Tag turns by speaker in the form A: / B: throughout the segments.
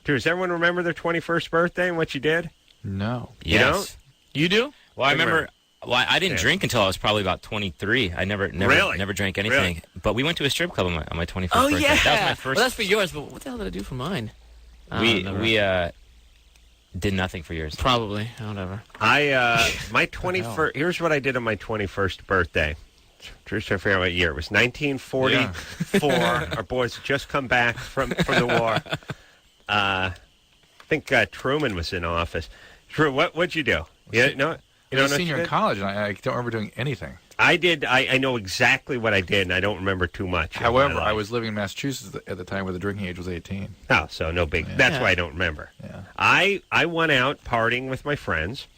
A: Does everyone remember their 21st birthday and what you did?
B: No.
A: You don't?
C: You do?
D: Well, I remember. Well, I didn't drink until I was probably about 23. I never drank anything.
A: Really?
D: But we went to a strip club on my 21st
C: Oh,
D: birthday.
C: yeah.
D: That was my first.
C: Well, that's for yours, but what the hell did I do for mine?
D: We did nothing for yours.
C: Probably. Whatever.
A: My 21st. Here's what I did on my 21st birthday. Trying to figure out what year it was. 1944. Our boys had just come back from the war. I think Truman was in office. Drew, what'd you do? You don't
B: I was a
A: know
B: senior in college, and I don't remember doing anything.
A: I did. I know exactly what I did, and I don't remember too much.
B: However, I was living in Massachusetts at the time where the drinking age was 18.
A: Oh, so no big. Yeah. That's why I don't remember.
B: Yeah.
A: I went out partying with my friends.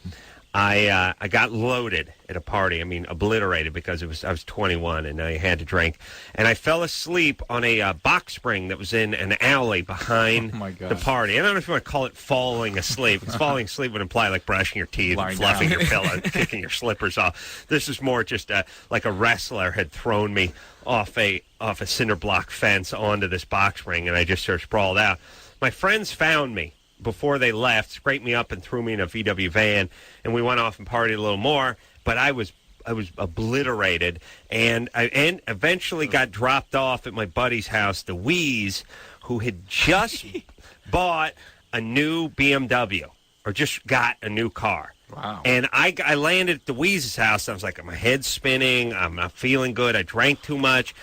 A: I got loaded at a party. I mean, obliterated because I was 21 and I had to drink. And I fell asleep on a box spring that was in an alley behind the party. I don't know if you want to call it falling asleep. Because falling asleep would imply like brushing your teeth and fluffing your pillow and kicking your slippers off. This is more just like a wrestler had thrown me off a cinder block fence onto this box spring, and I just sort of sprawled out. My friends found me before they left, scraped me up and threw me in a VW van, and we went off and partied a little more. But I was obliterated, and I eventually got dropped off at my buddy's house, the Wheeze, who had just bought a new BMW, or just got a new car.
B: Wow.
A: And I landed at the Wheeze's house. I was like, my head's spinning. I'm not feeling good. I drank too much.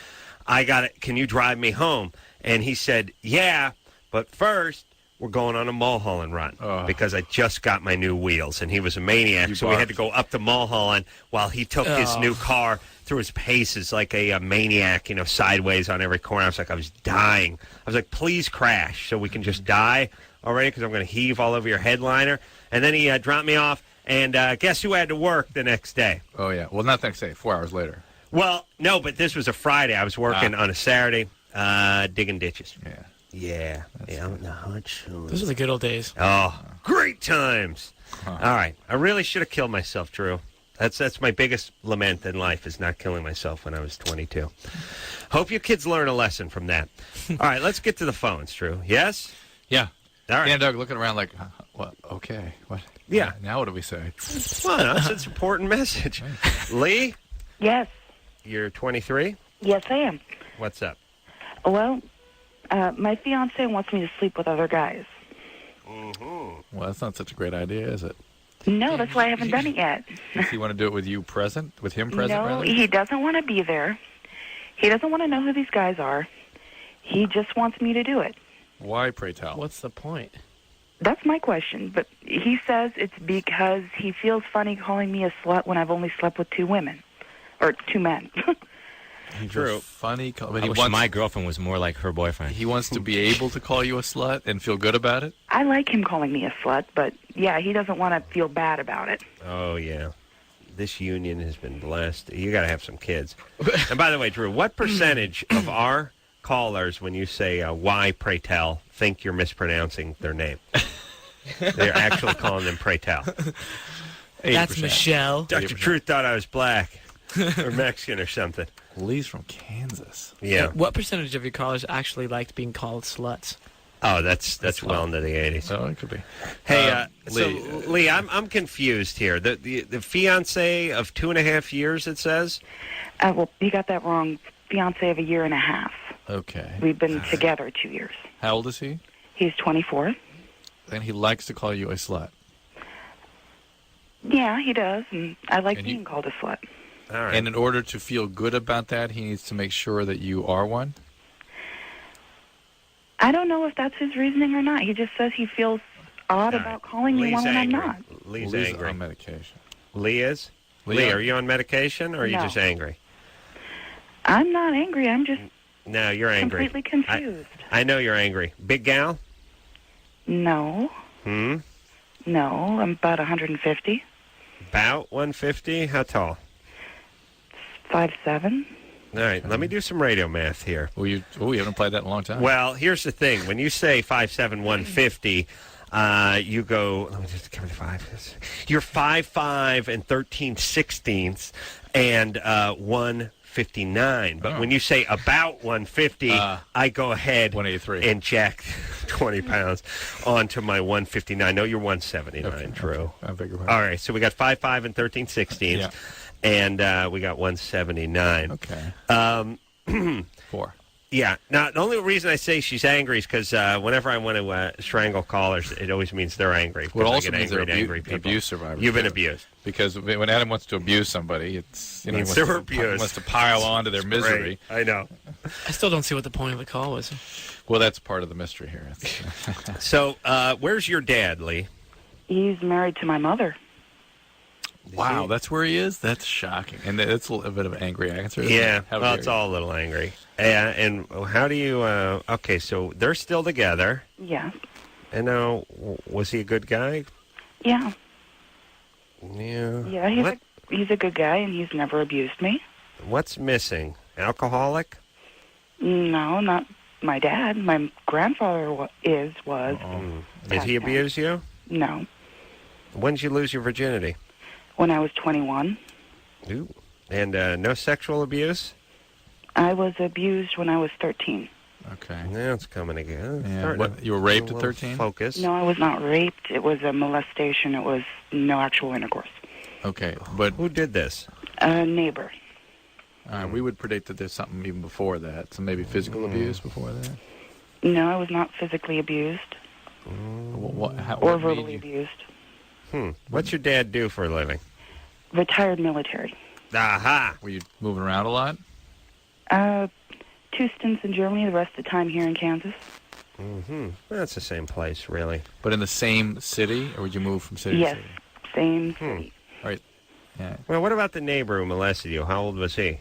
A: Can you drive me home? And he said, yeah, but first, we're going on a Mulholland run because I just got my new wheels, and he was a maniac, so we had to go up to Mulholland while he took his new car through his paces like a maniac, sideways on every corner. I was dying. I was like, please crash so we can just die already because I'm going to heave all over your headliner. And then he dropped me off, and guess who had to work the next day?
B: Oh, yeah. Well, not the next day, 4 hours later.
A: Well, no, but this was a Friday. I was working on a Saturday digging ditches.
B: Yeah.
A: Yeah, on the hot show.
C: Those are the good old days.
A: Oh, great times. All right. I really should have killed myself, Drew. That's my biggest lament in life is not killing myself when I was 22. Hope you kids learn a lesson from that. All right, let's get to the phones, Drew. Yes?
B: Yeah.
A: All right.
B: Dan and Doug looking around like, what? Okay. What?
A: Yeah.
B: Now what do we say?
A: Well, that's an important message. Lee?
E: Yes.
A: You're 23?
E: Yes, I am.
A: What's up?
E: Well, my fiance wants me to sleep with other guys.
A: Mm-hmm.
B: Well, that's not such a great idea, is it?
E: No, that's why I haven't done it yet.
B: Does he want to do it with you present? With him present,
E: No,
B: rather?
E: he doesn't want to be there. He doesn't want to know who these guys are. He just wants me to do it.
B: Why, pray tell?
C: What's the point?
E: That's my question, but he says it's because he feels funny calling me a slut when I've only slept with 2 women. Or 2 men.
A: True.
B: Funny. But
D: I wish my girlfriend was more like her boyfriend.
B: He wants to be able to call you a slut and feel good about it?
E: I like him calling me a slut, but yeah, he doesn't want to feel bad about it.
A: Oh, yeah. This union has been blessed. You got to have some kids. And by the way, Drew, what percentage of our callers, when you say why, pray tell, think you're mispronouncing their name? They're actually calling them pray tell.
B: 80%.
C: That's Michelle.
A: Dr. Truth thought I was black or Mexican or something.
B: Lee's from Kansas.
A: Yeah.
C: What percentage of your callers actually liked being called sluts?
A: Oh, that's well into the 80s.
B: Oh, it could be.
A: Hey,
B: Lee,
A: so Lee, I'm confused here. The fiance of 2.5 years, it says.
E: Well, you got that wrong. Fiance of 1.5 years.
B: Okay.
E: We've been together 2 years.
B: How old is he?
E: He's 24.
B: And he likes to call you a slut.
E: Yeah, he does, and I like being called a slut.
A: All right.
B: And in order to feel good about that, he needs to make sure that you are one?
E: I don't know if that's his reasoning or not. He just says he feels odd about calling me one when I'm not.
A: Lee's
B: Lee's
A: angry.
B: on medication.
A: Lee is?
B: Lee,
A: Lee, are you on medication, or are you
E: No.
A: just angry?
E: I'm not angry. I'm just
A: No, you're angry.
E: completely confused.
A: I know you're angry. Big gal?
E: No.
A: Hmm?
E: No, I'm about 150.
A: About 150? How tall?
E: 5'7".
A: All right, let me do some radio math here.
B: We haven't played that in a long time.
A: Well, here's the thing. When you say 5'7", 150, you go, let me just give it 5. You're 5'5" and 13/16, and 150. 159. But when you say about 150, I go ahead
B: 183.
A: and jack 20 pounds onto my 159. No, you're 179,
B: Okay,
A: Drew.
B: I beg your pardon.
A: All right, so we got 5'5" and 13/16,
B: Yeah.
A: and we got 179.
B: Okay. 4.
A: Yeah. Now, the only reason I say she's angry is because whenever I want to strangle callers, it always means they're angry.
B: Well, it
A: I
B: also
A: get
B: means
A: angry
B: they're
A: at angry people.
B: abuse survivors.
A: You've been
B: too.
A: abused.
B: Because when Adam wants to abuse somebody, it's
A: Means
B: he
A: they're
B: wants to,
A: abused.
B: wants to pile on to their misery.
A: Great. I know.
C: I still don't see what the point of the call was.
B: Well, that's part of the mystery here.
A: So, where's your dad, Lee?
E: He's married to my mother.
B: Wow, that's where he is? That's shocking. And that's a bit of an angry answer. Isn't
A: Yeah,
B: it? How
A: well,
B: dare
A: it's
B: you.
A: all a little angry. And how do you? Okay, so they're still together.
E: Yeah.
A: And now, was he a good guy?
E: Yeah.
A: Yeah.
E: Yeah,
A: What?
E: he's a good guy, and he's never abused me.
A: What's missing? Alcoholic?
E: No, not my dad. My grandfather was.
A: Did he
E: Passed
A: abuse you?
E: No.
A: When did you lose your virginity?
E: When I was 21.
A: Ooh. And no sexual abuse?
E: I was abused when I was 13.
B: Okay.
A: Now it's coming again.
B: Yeah.
A: Starting
B: What,
A: to
B: you were raped
A: get a
B: at
A: little
B: 13?
A: Focus.
E: No, I was not raped. It was a molestation. It was no actual intercourse.
B: Okay. But
A: Who did this?
E: A neighbor.
B: we would predict that there's something even before that. So maybe physical abuse before that?
E: No, I was not physically abused
B: What
E: or
B: made
E: verbally
B: you-
E: abused.
A: What's your dad do for a living?
E: Retired military.
A: Aha!
B: Were you moving around a lot?
E: 2 stints in Germany, the rest of the time here in Kansas.
A: That's the same place, really.
B: But in the same city? Or would you move from city
E: Yes,
B: to city?
E: same city.
B: Right. Yeah.
A: Well, what about the neighbor who molested you? How old was he?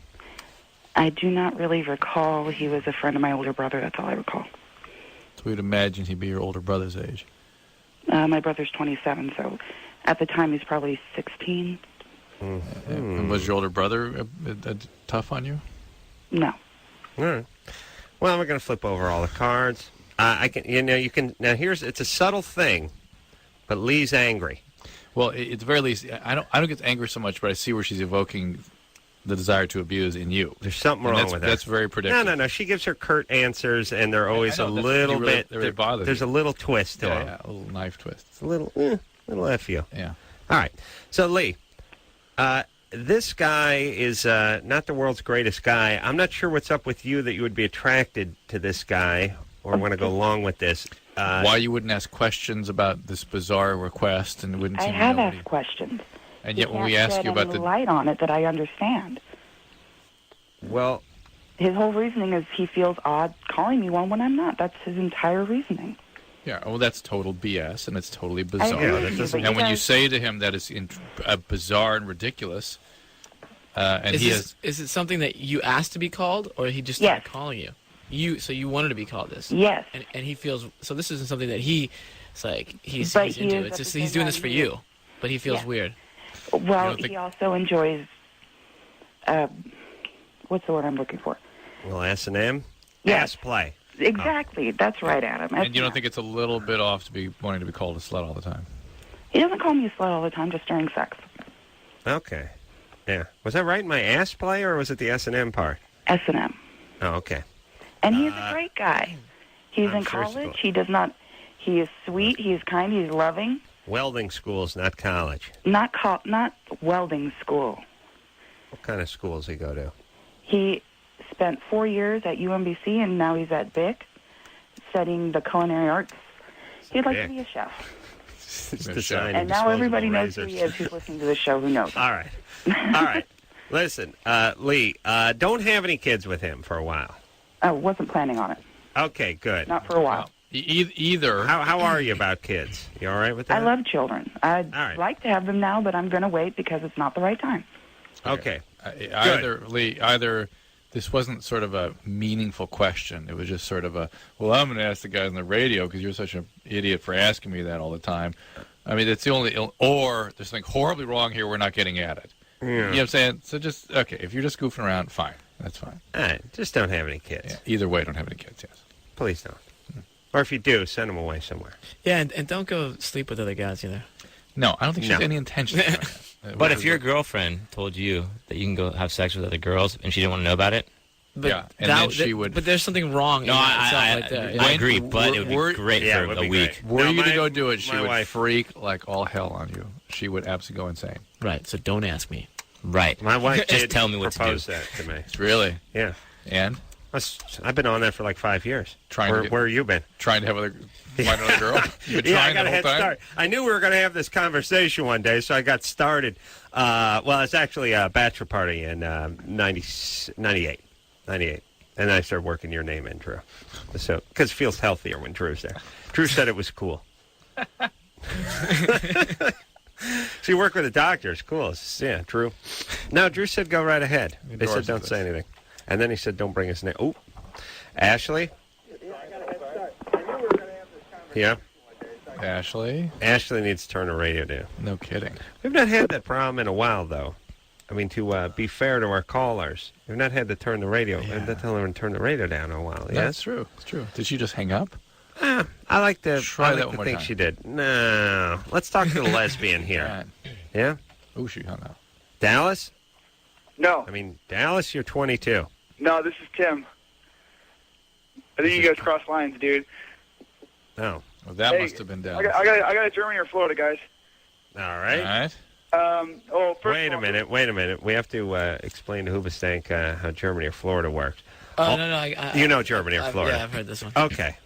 E: I do not really recall. He was a friend of my older brother. That's all I recall.
B: So we'd imagine he'd be your older brother's age.
E: My brother's 27, so at the time he's probably 16.
B: And was your older brother tough on you?
E: No.
A: All right. Well, we're going to flip over all the cards. I can, you can. Now, it's a subtle thing, but Lee's angry.
B: Well, at the very least, I don't get angry so much, but I see where she's evoking the desire to abuse in you.
A: There's something
B: And
A: wrong
B: that's,
A: with that.
B: That's very predictable.
A: No. She gives her curt answers, and they're always
B: I
A: a
B: know, that's
A: little
B: really-
A: bit.
B: that really bothers
A: there's
B: you.
A: a little twist to them.
B: Yeah, a little knife twist.
A: It's a little F you.
B: Yeah.
A: All right. So, Lee, this guy is not the world's greatest guy. I'm not sure what's up with you that you would be attracted to this guy or want to go along with this.
B: Why you wouldn't ask questions about this bizarre request and wouldn't
E: I
B: seem to
E: have
B: know what
E: asked questions.
B: And
E: He
B: yet when we
E: can't
B: ask
E: shed
B: you about
E: any
B: the...
E: light on it that I understand.
A: Well,
E: His whole reasoning is he feels odd calling me one when I'm not. That's his entire reasoning.
B: Yeah, well, that's total BS, and it's totally
E: I
B: bizarre.
E: agree
A: Yeah,
E: with
A: that
E: you,
A: doesn't-
E: but
B: And when you
E: guys-
B: say to him that is bizarre and ridiculous, and
C: Is it something that you asked to be called, or he just started
E: Yes.
C: calling you? So you wanted to be called this?
E: Yes.
C: And he feels so. This isn't something that he's
E: But
C: he's
E: he
C: into.
E: is
C: It's
E: at
C: just
E: the
C: he's
E: same
C: doing
E: time
C: this for
E: he
C: you,
E: is.
C: but he feels
E: Yeah.
C: weird.
E: Well,
B: don't think-
E: he also enjoys, what's the word I'm looking for?
A: well, S&M?
E: Yes.
A: Ass play.
E: Exactly. That's right, Adam.
B: and you don't
E: S&M.
B: think it's a little bit off to be wanting to be called a slut all the time?
E: He doesn't call me a slut all the time, just during sex.
A: Okay. Yeah. Was that right in my ass play, or was it the S&M part?
E: S&M.
A: Oh, okay.
E: And he's a great guy. He's
A: I'm
E: in
A: sure he's
E: college.
A: good.
E: He does not. He is sweet. He is kind. He's loving.
A: Welding schools, not college.
E: Not welding school.
A: What kind of schools he go to?
E: He spent 4 years at UMBC, and now he's at BIC, studying the culinary arts. He'd like to be a chef.
A: It's
B: Yeah,
A: designing
E: And now
A: disposable
E: everybody knows
A: razors.
E: who he is who's listening to the show who knows.
A: All right. All right. Listen, Lee, don't have any kids with him for a while.
E: I wasn't planning on it.
A: Okay, good.
E: Not for a while.
B: Either...
A: How are you about kids? You all right with that?
E: I love children. I'd
A: All right.
E: like to have them now, but I'm going to wait because it's not the right time.
A: Okay.
B: Either this wasn't sort of a meaningful question. It was just sort of well, I'm going to ask the guys on the radio because you're such an idiot for asking me that all the time. I mean, it's the only... Or there's something horribly wrong here. We're not getting at it.
A: Yeah.
B: You know what I'm saying? So just... Okay, if you're just goofing around, fine. That's fine.
A: All right. Just don't have any kids.
B: Yeah, either way, don't have any kids, yes.
A: Please don't. Or if you do, send them away somewhere.
C: Yeah, and don't go sleep with other guys either.
B: No, I don't think she has
A: No.
B: any intention of doing that.
D: But if your girlfriend told you that you can go have sex with other girls and she didn't want to know about it,
C: But
B: Yeah, and then she would-
C: But there's something wrong.
D: no,
C: in that itself right there.
D: I agree. But it would
B: We're-
D: be great
A: Yeah, it
D: for
A: would
D: a
A: be
D: week.
A: great.
B: Were
A: No,
B: you to
A: my-
B: go do it, she
A: my
B: would
A: wife-
B: freak like all hell on you. She would absolutely go insane.
C: Right. So don't ask me.
D: Right.
A: My wife
D: Just
A: did
D: tell me what to do.
A: propose that to me.
B: Really?
A: Yeah.
B: And
A: I've been on that for like 5 years.
B: Trying to get-
A: where you been?
B: trying to have find another girl? You've been
A: Yeah, I
B: trying
A: got
B: the
A: a
B: whole
A: head
B: time?
A: start. I knew we were going to have this conversation one day, so I got started. Well, it's actually a bachelor party in 98. And then I started working your name in, Drew. So, because it feels healthier when Drew's there. Drew said it was cool. So you work with a doctor. It's cool. Yeah, Drew. No, Drew said go right ahead. They said don't say anything. And then he said don't bring his name. Oh, Ashley? Yeah.
B: Ashley?
A: Ashley needs to turn the radio down.
B: No kidding.
A: We've not had that problem in a while, though. I mean, to be fair to our callers, we've not had to turn the radio. We've not tell her to turn the radio down in a while.
B: That's
A: Yes,
B: true. It's true. Did she just hang up?
A: I like to.
B: Try
A: I like
B: that
A: to
B: one more
A: think
B: time.
A: she did. No, let's talk to the lesbian here.
B: Right.
A: Yeah,
B: Oh, she hung up.
A: Dallas.
F: No,
A: I mean, Dallas. You're 22.
F: no, this is Tim. I think you guys crossed lines, dude.
A: Oh,
B: Well, that
F: Hey,
B: must have been
F: I
B: Dallas.
F: got, I got a Germany or Florida, guys.
A: all
B: All
A: right.
B: right.
F: First
A: Wait
F: of
A: a
F: all,
A: minute. Wait a minute. We have to explain to Hoobastank how Germany or Florida works.
C: Oh, no. I,
A: You know Germany or Florida.
C: Yeah, I've heard this one.
A: Okay.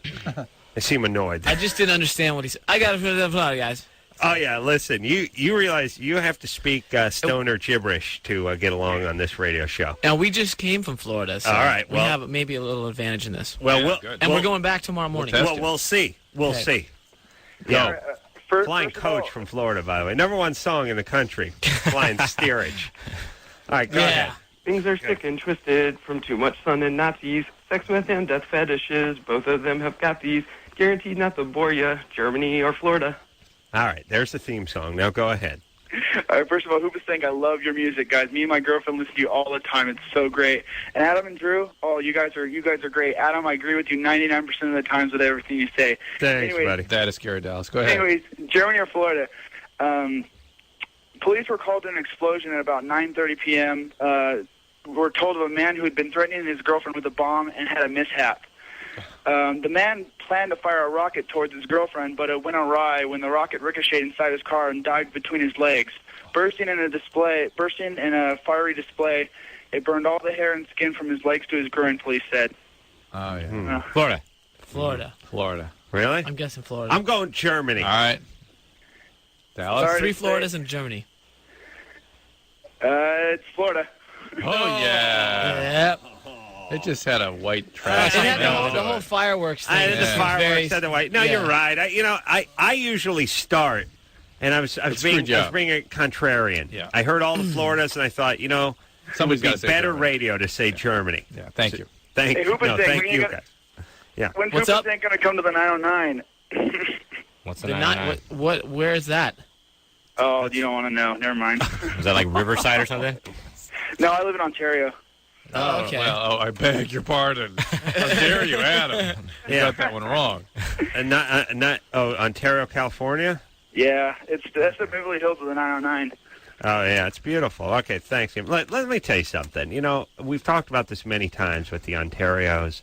A: I seem annoyed.
C: I just didn't understand what he said. I got it from Florida, guys.
A: Oh yeah, listen. You realize you have to speak stoner gibberish to get along on this radio show.
C: Now, we just came from Florida, so
A: All right,
C: we
A: well-
C: have maybe a little advantage in this.
A: Well,
B: Yeah,
A: we'll,
B: good.
C: And
A: we'll-
C: we're going back tomorrow morning.
B: test
A: Well,
B: it.
A: we'll see. We'll
C: Okay.
A: see.
F: all
A: Yo,
F: right, first,
A: flying
F: first of all-
A: coach from Florida, by the way. Number one song in the country. Flying steerage. All right, go
C: Yeah.
A: ahead.
G: Things are sick and twisted from too much sun and Nazis. Sex, meth, and death fetishes. Both of them have got these. Guaranteed not to bore ya. Germany or Florida.
A: All right, there's the theme song. Now go ahead.
F: All right, first of all, Hoobastank, I love your music, guys. Me and my girlfriend listen to you all the time. It's so great. And Adam and Drew, oh, you guys are great. Adam, I agree with you 99% of the times with everything you say.
A: Thanks,
F: Anyways,
A: buddy.
B: That is scary, Dallas. Go ahead.
F: Anyways, Germany or Florida. Police were called to an explosion at about 9:30 p.m. We're told of a man who had been threatening his girlfriend with a bomb and had a mishap. The man planned to fire a rocket towards his girlfriend, but it went awry when the rocket ricocheted inside his car and dived between his legs. Bursting in a fiery display, it burned all the hair and skin from his legs to his groin, police said.
B: Oh, yeah.
D: Florida.
C: Florida.
B: Florida.
A: Really?
C: I'm guessing Florida.
A: I'm going Germany.
B: All right. Dallas?
F: Sorry.
C: 3 Floridas and Germany.
F: It's Florida.
B: Oh, yeah.
C: Yep.
B: It just had a white trash.
C: It had
B: smell
C: the
B: to
C: whole
B: it.
C: fireworks thing.
A: I did the
B: Yeah.
A: fireworks
C: Very-
A: said the white. No,
C: yeah.
A: you're right. I usually start, and I was
B: screwed you up.
A: being a contrarian.
B: Yeah.
A: I heard all the Floridas, and I thought,
B: Somebody's
A: it
B: got
A: would
B: to
A: be
B: say
A: better
B: Germany.
A: radio to say Germany.
B: Yeah, thank you.
A: Thank
F: Hey,
A: you.
F: Hoobastank,
A: Thank
F: when
A: you,
F: you
A: guys.
F: When's
C: What's up?
F: Hoobastank going to come to the 909?
D: What's the
C: The
D: 99?
C: what? Where is that?
F: Oh, you don't want to know. Never mind.
D: Was that like Riverside or something?
F: No, I live in Ontario.
C: Oh, okay.
B: Well, I beg your pardon. How dare you, Adam? You
A: Yeah.
B: got that one wrong.
A: And not Ontario, California.
F: Yeah, that's the Beverly Hills of the 909.
A: Oh yeah, it's beautiful. Okay, thanks. Jim. Let me tell you something. We've talked about this many times with the Ontarios,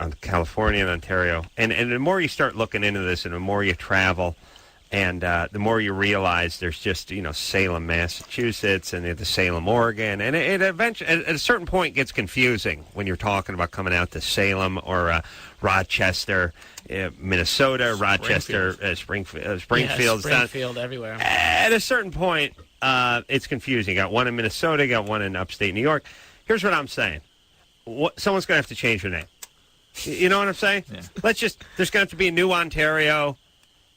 A: on California and Ontario, and the more you start looking into this, and the more you travel, and the more you realize there's just Salem, Massachusetts, and the Salem, Oregon, and it eventually at a certain point gets confusing when you're talking about coming out to Salem or Rochester, Minnesota, Rochester, Springfield,
C: Yeah, Springfield everywhere.
A: At a certain point, it's confusing. You got one in Minnesota, you got one in upstate New York. Here's what I'm saying. Someone's going to have to change their name. You know what I'm saying?
B: Yeah.
A: There's going to have to be a new Ontario.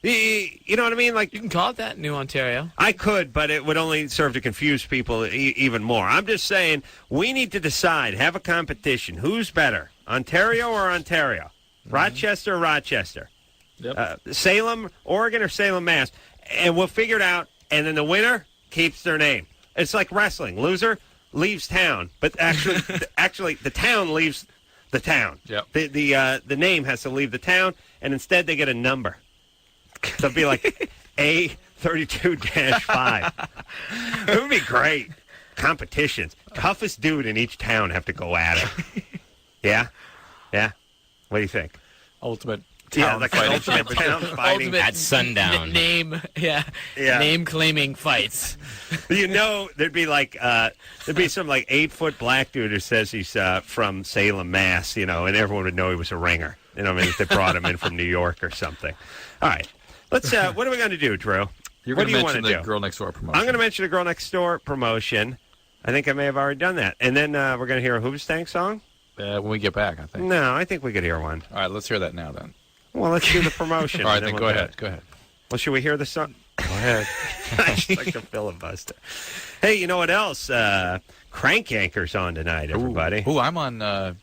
A: You know what I mean? Like,
C: You can call it that, New Ontario.
A: I could, but it would only serve to confuse people even more. I'm just saying we need to decide, have a competition. Who's better, Ontario or Ontario? Rochester or Rochester?
B: Yep.
A: Salem, Oregon or Salem, Mass? And we'll figure it out, and then the winner keeps their name. It's like wrestling. Loser leaves town, but actually the town leaves the town.
B: Yep.
A: The name has to leave the town, and instead they get a number. So it'd be like A 32-5. It would be great. Competitions. Toughest dude in each town have to go at it. Yeah? Yeah? What do you think?
B: Ultimate
A: Yeah,
B: town
A: like an
B: fighting
A: ultimate
B: championship.
A: town fighting.
C: Ultimate
D: At sundown.
A: Yeah.
C: Name claiming fights.
A: You know, there'd be some like 8-foot black dude who says he's from Salem, Mass, and everyone would know he was a ringer. I mean, if they brought him in from New York or something. All right. Let's, what are we going to do, Drew?
B: You're
A: What
B: going
A: do
B: to
A: you
B: mention
A: wanna
B: the
A: do?
B: Girl Next Door promotion.
A: I'm going to mention the Girl Next Door promotion. I think I may have already done that. And then we're going to hear a Hoobastank song?
B: when we get back, I think.
A: No, I think we could hear one.
B: All right, let's hear that now then.
A: Well, let's do the promotion.
B: All right,
A: and
B: then
A: we'll
B: go
A: do
B: ahead.
A: it.
B: Go ahead.
A: Well, should we hear the song?
B: Go ahead.
A: I just like to filibuster. Hey, you know what else? Crank Anchor's on tonight, everybody.
B: Ooh, I'm on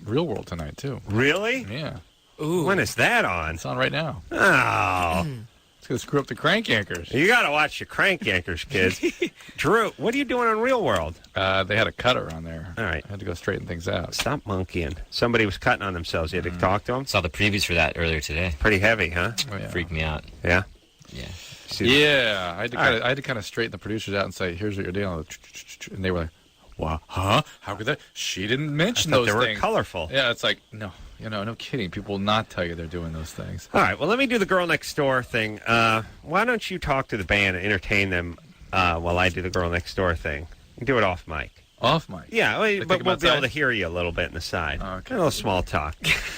B: Real World tonight, too.
A: Really?
B: Yeah.
C: Ooh.
A: When is that on?
B: It's on right now.
A: Oh.
B: It's going to screw up the Crank Anchors.
A: You got to watch the Crank Anchors, kids. Drew, what are you doing on Real World?
B: They had a cutter on there.
A: All right.
B: I had to go straighten things out.
A: Stop monkeying. Somebody was cutting on themselves. You had to talk to them?
D: Saw the previews for that earlier today.
A: Pretty heavy, huh?
B: Oh, yeah.
D: Freaked me out.
A: Yeah?
D: Yeah.
B: Yeah, I had to
A: All
B: kind of
A: right.
B: I had to kind of straighten the producers out and say, "Here's what you're dealing with," and they were like, "What? Huh? How could that? She didn't mention
A: I thought
B: those
A: they were
B: things."
A: colorful.
B: Yeah, it's like no kidding. People will not tell you they're doing those things.
A: All right, well, let me do the Girl Next Door thing. Why don't you talk to the band and entertain them while I do the Girl Next Door thing? You can do it off mic.
B: Off mic.
A: Yeah, well,
B: They
A: but
B: take
A: we'll
B: them
A: be able
B: outside?
A: to hear you a little bit in the side.
B: Oh, okay.
A: A little small talk.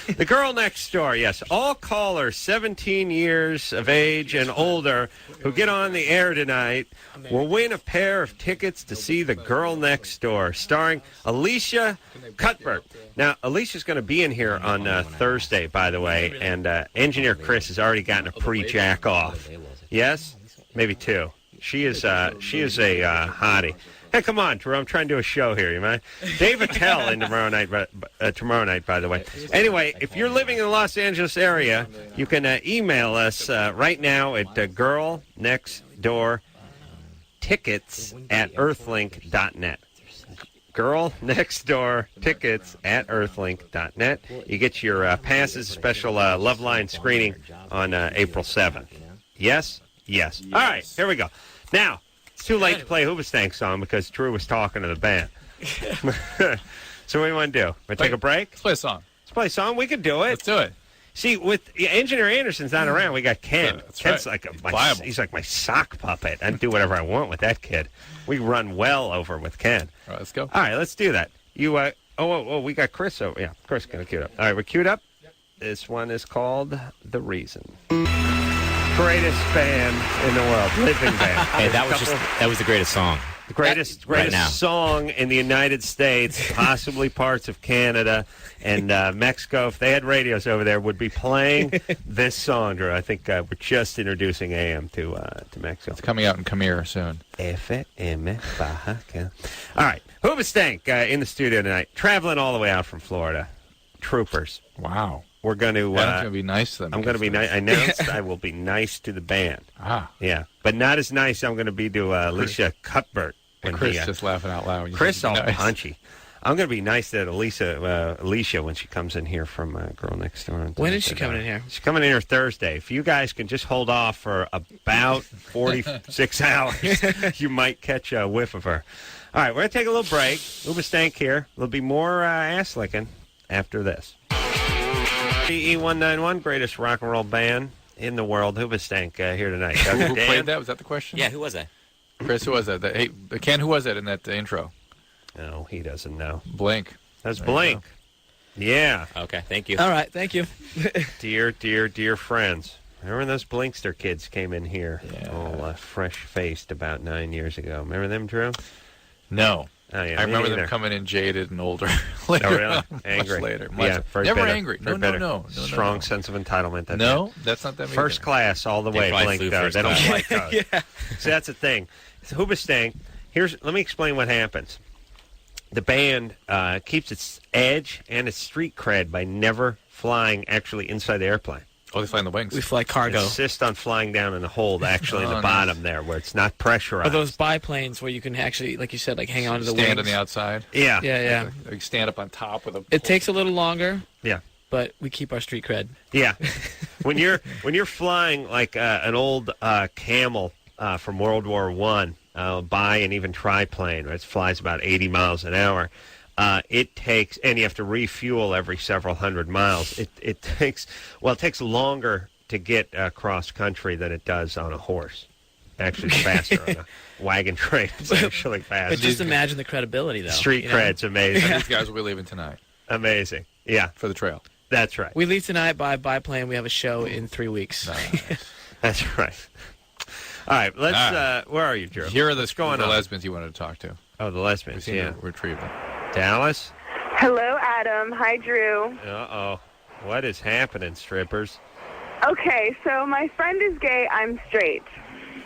A: The Girl Next Door, yes. All callers 17 years of age and older who get on the air tonight will win a pair of tickets to see The Girl Next Door, starring Alicia Cuthbert. Now, Alicia's going to be in here on Thursday, by the way, and engineer Chris has already gotten a pre-jack off. Yes? Maybe two. She is a hottie. Hey, come on, Drew. I'm trying to do a show here, you mind? Dave Attell in tomorrow night, by the way. Anyway, if you're living in the Los Angeles area, you can email us right now at girlnextdoortickets@earthlink.net. girlnextdoortickets@earthlink.net. You get your passes, special Loveline screening on April 7th. Yes? Yes. All right, here we go. Now, it's too late to play a Hoobastank song because Drew was talking to the band. So what do you want to do? Want to take a break?
B: Let's play a song.
A: Let's play a song. We could do it.
B: Let's do it.
A: See, with Engineer Anderson's not around, we got Ken.
B: That's
A: Ken's
B: right.
A: like he's like my sock puppet. I do whatever I want with that kid. We run well over with Ken.
B: All right, let's go.
A: All right, let's do that. You we got Chris over. Yeah, Chris gonna queue it up. All right, we're queued up. This one is called The Reason. Greatest band in the world, living band.
D: Hey, that was the greatest song.
A: The greatest
D: Right now.
A: song in the United States, possibly parts of Canada and Mexico. If they had radios over there, would be playing this song. Drew. I think we're just introducing AM to Mexico.
B: It's coming out in Khmer soon.
A: FM Baja. All right, Hoobastank in the studio tonight, traveling all the way out from Florida. Troopers.
B: Wow.
A: We're going to.
B: Adam's going to be nice to them.
A: I'm going to be nice. I announced I will be nice to the band.
B: Ah.
A: Yeah, but not as nice I'm going to be to Alicia Cuthbert.
B: And Chris just laughing out loud. When you
A: Chris
B: said
A: all
B: nice.
A: punchy. I'm going to be nice to Alicia when she comes in here from Girl Next Door.
C: When is she coming in here?
A: She's coming in here Thursday. If you guys can just hold off for about 46 hours, you might catch a whiff of her. All right, we're going to take a little break. Hoobastank here. There'll be more ass licking after this. E191, greatest rock and roll band in the world. Hoobastank here tonight.
B: Who
A: Dan?
B: played that? Was that the question?
D: Yeah, who was that?
B: Chris, who was that? Hey, Ken, who was that in that intro?
A: No, he doesn't know.
B: Blink.
A: That's
B: There you
A: Blink. Yeah.
D: Okay, thank you.
C: All right, thank you.
A: Dear friends. Remember those Blinkster kids came in here
B: Yeah.
A: all fresh-faced about 9 years ago. Remember them, Drew?
B: No.
A: Oh, yeah,
B: I
A: me
B: remember
A: neither.
B: them coming in jaded and older. later
A: Oh, really?
B: on,
A: Angry.
B: Much later.
A: Yeah, very
B: Never
A: bitter.
B: angry.
A: Very
B: No,
A: bitter.
B: no.
A: Strong sense of entitlement. That
B: No, that's not them
A: First
B: either.
A: class all the
D: They
A: way,
D: probably
A: Blink,
D: flew
A: though.
D: first
A: They don't
D: class.
A: like those.
C: Yeah.
A: See, that's the thing. It's Hoobastank. Let me explain what happens. The band keeps its edge and its street cred by never flying actually inside the airplane.
B: Oh, they fly in the wings.
C: We fly cargo.
A: Insist on flying down in the hold, actually, in the
B: nice.
A: bottom there, where it's not pressurized.
C: Or those biplanes where you can actually, like you said, like hang on to the
B: Stand
C: wings.
B: on the outside.
A: Yeah.
C: Yeah.
B: Like stand up on top with a.
C: It takes a little longer,
A: Yeah.
C: but we keep our street cred.
A: Yeah. When you're flying like an old camel from World War I, buy and even triplane. It flies about 80 miles an hour. It takes, and you have to refuel every several hundred miles. It takes longer to get across country than it does on a horse. Actually, it's faster on a wagon train. It's actually faster.
C: But just imagine the credibility, though.
A: Street cred's amazing.
B: These guys will be leaving tonight
A: Amazing. Yeah,
B: for the trail.
A: that's right.
C: We leave tonight by biplane. We have a show in 3 weeks.
A: That's right. All right, let's.
B: All right.
A: Where are you, Drew?
B: Here are
A: What's going
B: the
A: on?
B: lesbians you wanted to talk to.
A: Oh, the
B: We
A: lesbians.
B: seem
A: Yeah,
B: to retrieve them.
A: Dallas.
H: Hello, Adam. Hi, Drew.
A: Uh-oh. What is happening, strippers?
H: Okay, so my friend is gay. I'm straight.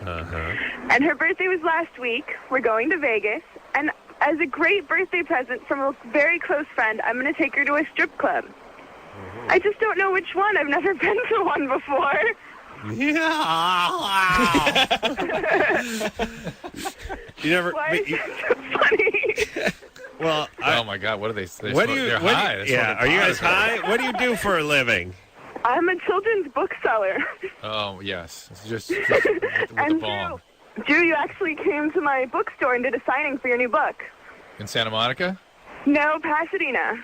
A: Uh-huh.
H: And her birthday was last week. We're going to Vegas. And as a great birthday present from a very close friend, I'm going to take her to a strip club. I just don't know which one. I've never been to one before.
A: Yeah. You never.
H: Why is
A: you-
H: that so funny?
A: well,
B: Oh my God! What are they?
A: what do you?
B: They're
A: what do
B: high.
A: you-
B: They're
A: yeah.
B: smoking
A: Are you
B: pot
A: guys
B: or something.
A: high? What do you do for a living?
H: I'm a children's bookseller.
B: Oh yes, it's just with the
H: And
B: bong
H: Drew, you actually came to my bookstore and did a signing for your new book.
B: in Santa Monica.
H: No, Pasadena.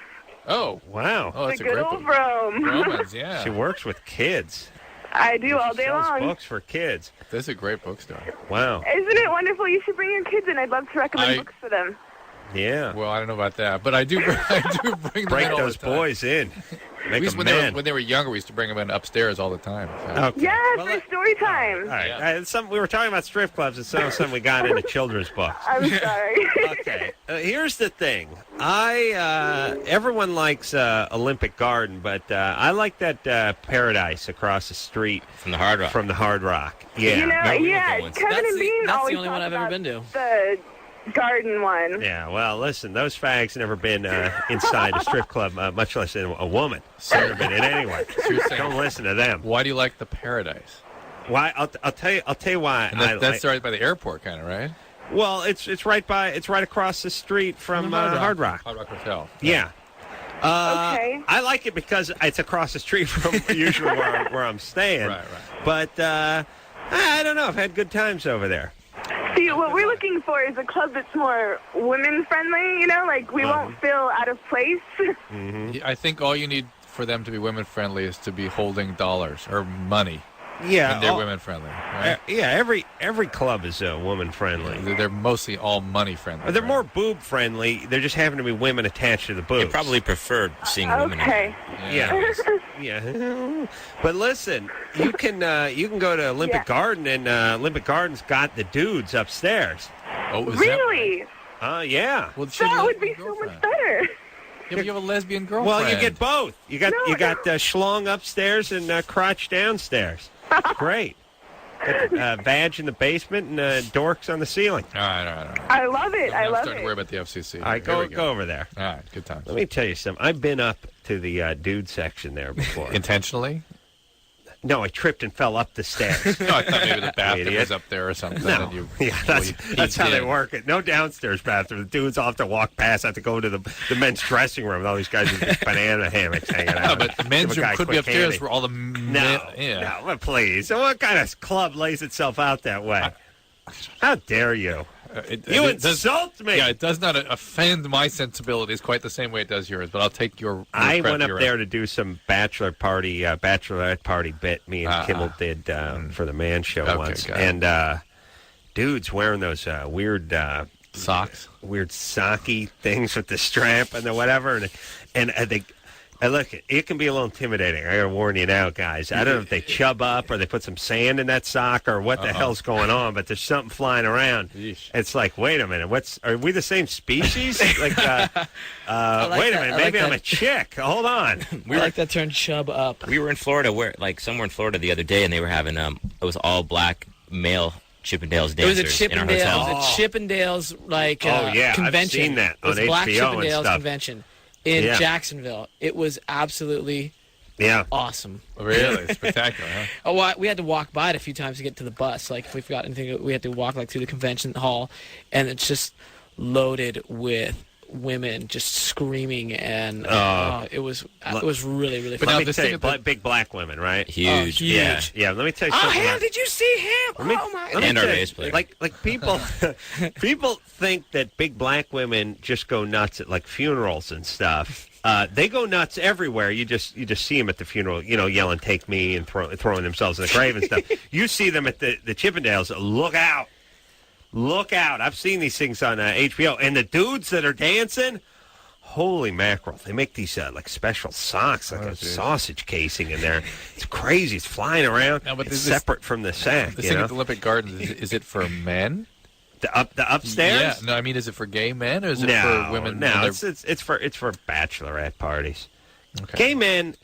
B: Oh,
A: Wow.
B: oh, that's
H: the
B: a
H: good
B: great
H: old
B: book.
H: Rome.
B: Romans, yeah.
A: She works with kids.
H: I do all day
A: Sells
H: long.
A: books for kids.
B: This is a great bookstore.
A: Wow.
H: Isn't it wonderful? You should bring your kids in. I'd love to recommend books for them.
A: Yeah.
B: Well, I don't know about that, but I do. I do bring them
A: Break
B: in all
A: those
B: the time.
A: boys in.
B: We
A: Make
B: used,
A: them
B: when,
A: men.
B: when they were younger, we used to bring them in upstairs all the time. in fact.
A: Okay.
H: Yeah,
A: Well,
H: for story time.
A: all right.
B: Yeah.
A: We were talking about strip clubs, and some we got into children's books.
H: I'm sorry.
A: Okay. Here's the thing. Everyone likes Olympic Garden, but I like that Paradise across the street
D: From the Hard Rock.
A: from the Hard Rock. Yeah.
H: You know,
D: No, we went
H: yeah,
D: there once.
H: Kevin
C: That's
H: and
C: the-
H: Bean
C: that's the
H: always
C: only one
H: talk
C: I've ever
H: about
C: been to.
H: The garden one.
A: Yeah, well, listen, those fags never been inside a strip club, much less a woman. Never been in anyone.
B: So you're saying,
A: Don't listen to them.
B: why do you like the Paradise?
A: Why? I'll tell you why.
B: And that's right by the airport, kind of, right?
A: Well, it's right across the street from Hard Rock.
B: Hard Rock Hotel.
A: Yeah.
H: Okay.
A: I like it because it's across the street from usually where I'm staying.
B: Right.
A: But I don't know. I've had good times over there.
H: See, what we're looking for is a club that's more women-friendly, you know? Like, we won't feel out of place.
B: I think all you need for them to be women friendly is to be holding dollars or money,
A: Yeah.
B: and they're women friendly. Right?
A: Yeah. Every club is woman friendly.
B: They're mostly all money friendly.
A: They're
B: right?
A: more boob friendly. There just happen to be women attached to the boobs.
D: You probably preferred seeing women. in
H: Okay.
A: Yeah. Yeah. But listen, you can go to Olympic
H: Yeah.
A: Garden, and Olympic Garden's got the dudes upstairs.
B: Oh, is that right?
H: Really?
A: Yeah.
B: Well, she has a
H: That would be
B: lesbian
H: so much
B: girlfriend.
H: better.
B: Yeah, but you have a lesbian girlfriend.
A: Well, you get both. You got schlong upstairs and crotch downstairs. Great. Got, badge in the basement and dorks on the ceiling.
B: All right.
H: I love it. I
B: I'm
H: love
B: starting to worry
H: it.
B: about the FCC.
A: All right,
B: Here we
A: go over there.
B: All right, good times.
A: Let me tell you something. I've been up to the dude section there before.
B: Intentionally?
A: No, I tripped and fell up the stairs.
B: No, I thought maybe the bathroom
A: Idiot.
B: was up there or something.
A: No,
B: And you,
A: yeah, that's
B: peeked
A: how they
B: in.
A: work it. No downstairs bathroom. The dudes all have to walk past. I have to go to the men's dressing room with all these guys with these banana hammocks hanging
B: No,
A: out.
B: but the
A: Give
B: men's
A: a
B: room
A: guy
B: could be
A: quick
B: upstairs
A: handy.
B: where all the
A: No,
B: yeah.
A: no, but please. So what kind of club lays itself out that way? How dare you? You
B: It does-
A: insult me.
B: Yeah, it does not offend my sensibilities quite the same way it does yours, but I'll take your
A: I
B: credit
A: went up
B: you're
A: there to do some bachelorette party bit me and Kimmel did for the Man Show
B: Okay,
A: once.
B: got it.
A: And dudes wearing those weird
B: socks.
A: weird socky things with the strap and the whatever. And they, look, it can be a little intimidating. I got to warn you now, guys. I don't know if they chub up or they put some sand in that sock or what the hell's going on, but there's something flying around.
B: Yeesh.
A: It's like, wait a minute, are we the same species? Like, wait a
C: that.
A: minute,
C: I like
A: maybe I'm
C: that.
A: a chick. Hold on.
C: I like that term, chub up.
D: We were in Florida, somewhere in Florida the other day, and they were having it was all black male Chippendales
C: It was
D: dancers
C: a
D: in our
C: Chippendales,
D: hotel.
C: Chippendales
A: Oh, yeah, I've
C: convention.
A: seen that
C: It was
A: on
C: Black
A: HBO and
C: Chippendales
A: stuff.
C: convention in
A: Yeah.
C: Jacksonville. It was absolutely
A: Yeah.
C: awesome.
B: Really? Spectacular, huh?
C: Oh, well, we had to walk by it a few times to get to the bus. Like, if we forgot anything, we had to walk, like, through the convention hall. And it's just loaded with women just screaming, and it was really, really
A: But
C: fun.
A: let me tell you, big black women, right?
D: Huge.
C: huge.
A: Yeah. Let me tell you
C: Oh,
A: something.
C: hell, did you see him?
A: Let me-
C: Oh, my.
A: let me
D: And our
A: tell you,
D: bass player.
A: Like people, people think that big black women just go nuts at like funerals and stuff. They go nuts everywhere. You just see them at the funeral, yelling "Take me" and throwing themselves in the grave and stuff. You see them at the Chippendales. Look out! Look out! I've seen these things on HBO, and the dudes that are dancing. Holy mackerel! They make these like special socks, like a sausage casing in there. It's crazy. It's flying around.
B: No, but
A: it's
B: this-
A: separate from the sack.
B: This thing at the Olympic Gardens, is it for men?
A: The upstairs?
B: Yeah. No, I mean, is it for gay men or is it
A: No,
B: for women?
A: no.
B: when
A: It's for bachelorette parties.
B: Okay.
A: Gay men.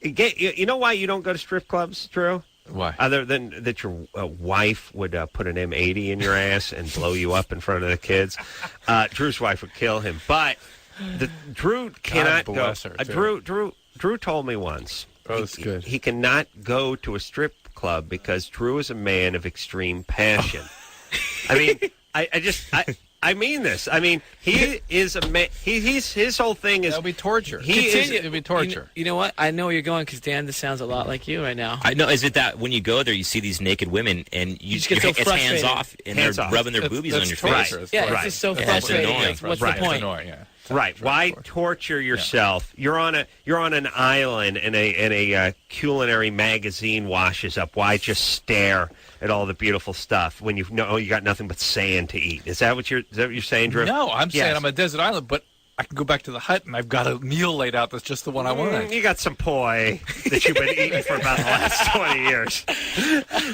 A: You know why you don't go to strip clubs, Drew?
B: Why?
A: Other than that, your wife would put an M80 in your ass and blow you up in front of the kids. Drew's wife would kill him, but Drew cannot go.
B: bless her, too.
A: Drew told me once.
B: Oh, that's good.
A: He cannot go to a strip club because Drew is a man of extreme passion. I mean, I mean this. I mean, he is a man. He's his whole thing is
B: That'll be torture.
C: Continue.
B: It'll be torture.
C: You know what? I know where you're going because Dan, this sounds a lot like you right now.
D: I know. Is it that when you go there, you see these naked women and
C: You just get so
D: it's hands
C: frustrated.
D: off and
A: Hands
D: they're
A: off.
D: rubbing their
B: That's-
D: boobies
B: that's
D: on your
B: torture.
D: face?
B: It's
C: Yeah,
B: torture.
C: it's just so
D: Yeah, it's
C: frustrating.
D: annoying.
C: Like, what's
A: Right.
C: the point?
B: It's annoying, yeah.
A: Right. Why torture yourself? You're on an island and a culinary magazine washes up. Why just stare at all the beautiful stuff when you know you got nothing but sand to eat? Is that what you're saying, Drew?
B: No, I'm saying
A: Yes.
B: I'm a desert island, but I can go back to the hut and I've got a meal laid out that's just the one I want.
A: You got some poi that you've been eating for about the last 20 years.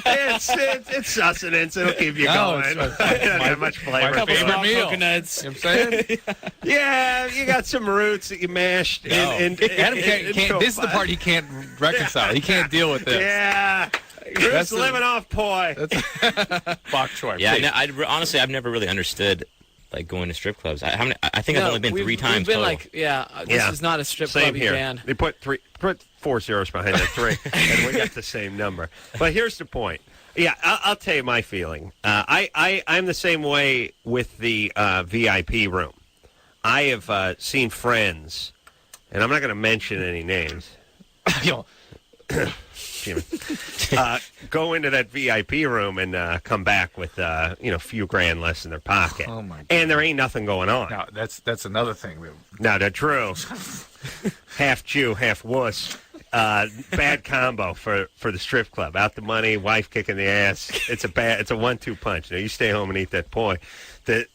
A: It's sustenance. It'll keep you
B: No,
A: going.
B: it's-
A: It doesn't have much flavor.
B: my favorite
C: Small
B: meal.
C: coconuts.
B: You know what I'm saying?
A: Yeah, you got some roots that you mashed.
B: No. Adam can't, this is the part he can't reconcile. He can't deal with this.
A: Yeah. Drew's
B: That's the-
A: living off poi.
B: Bok choy.
D: Yeah,
B: please.
D: honestly, I've never really understood like going to strip clubs. I think I've only been three times
C: We've been
D: total.
C: like, this
A: Yeah.
C: is not a strip
A: Same
C: club,
A: here.
C: Dan.
A: They put 4 zeros behind that 3, and we got the same number. But here's the point. Yeah, I'll tell you my feeling. I'm the same way with the VIP room. I have seen friends, and I'm not going to mention any names.
B: You know,
A: Jimmy, go into that VIP room and come back with a few grand less in their pocket.
B: Oh, my God.
A: And there ain't nothing going on.
B: now, that's another thing.
A: No, that's true. Half Jew, half wuss. Bad combo for the strip club. Out the money, wife kicking the ass. It's a 1-2 punch. Now you stay home and eat that poi. The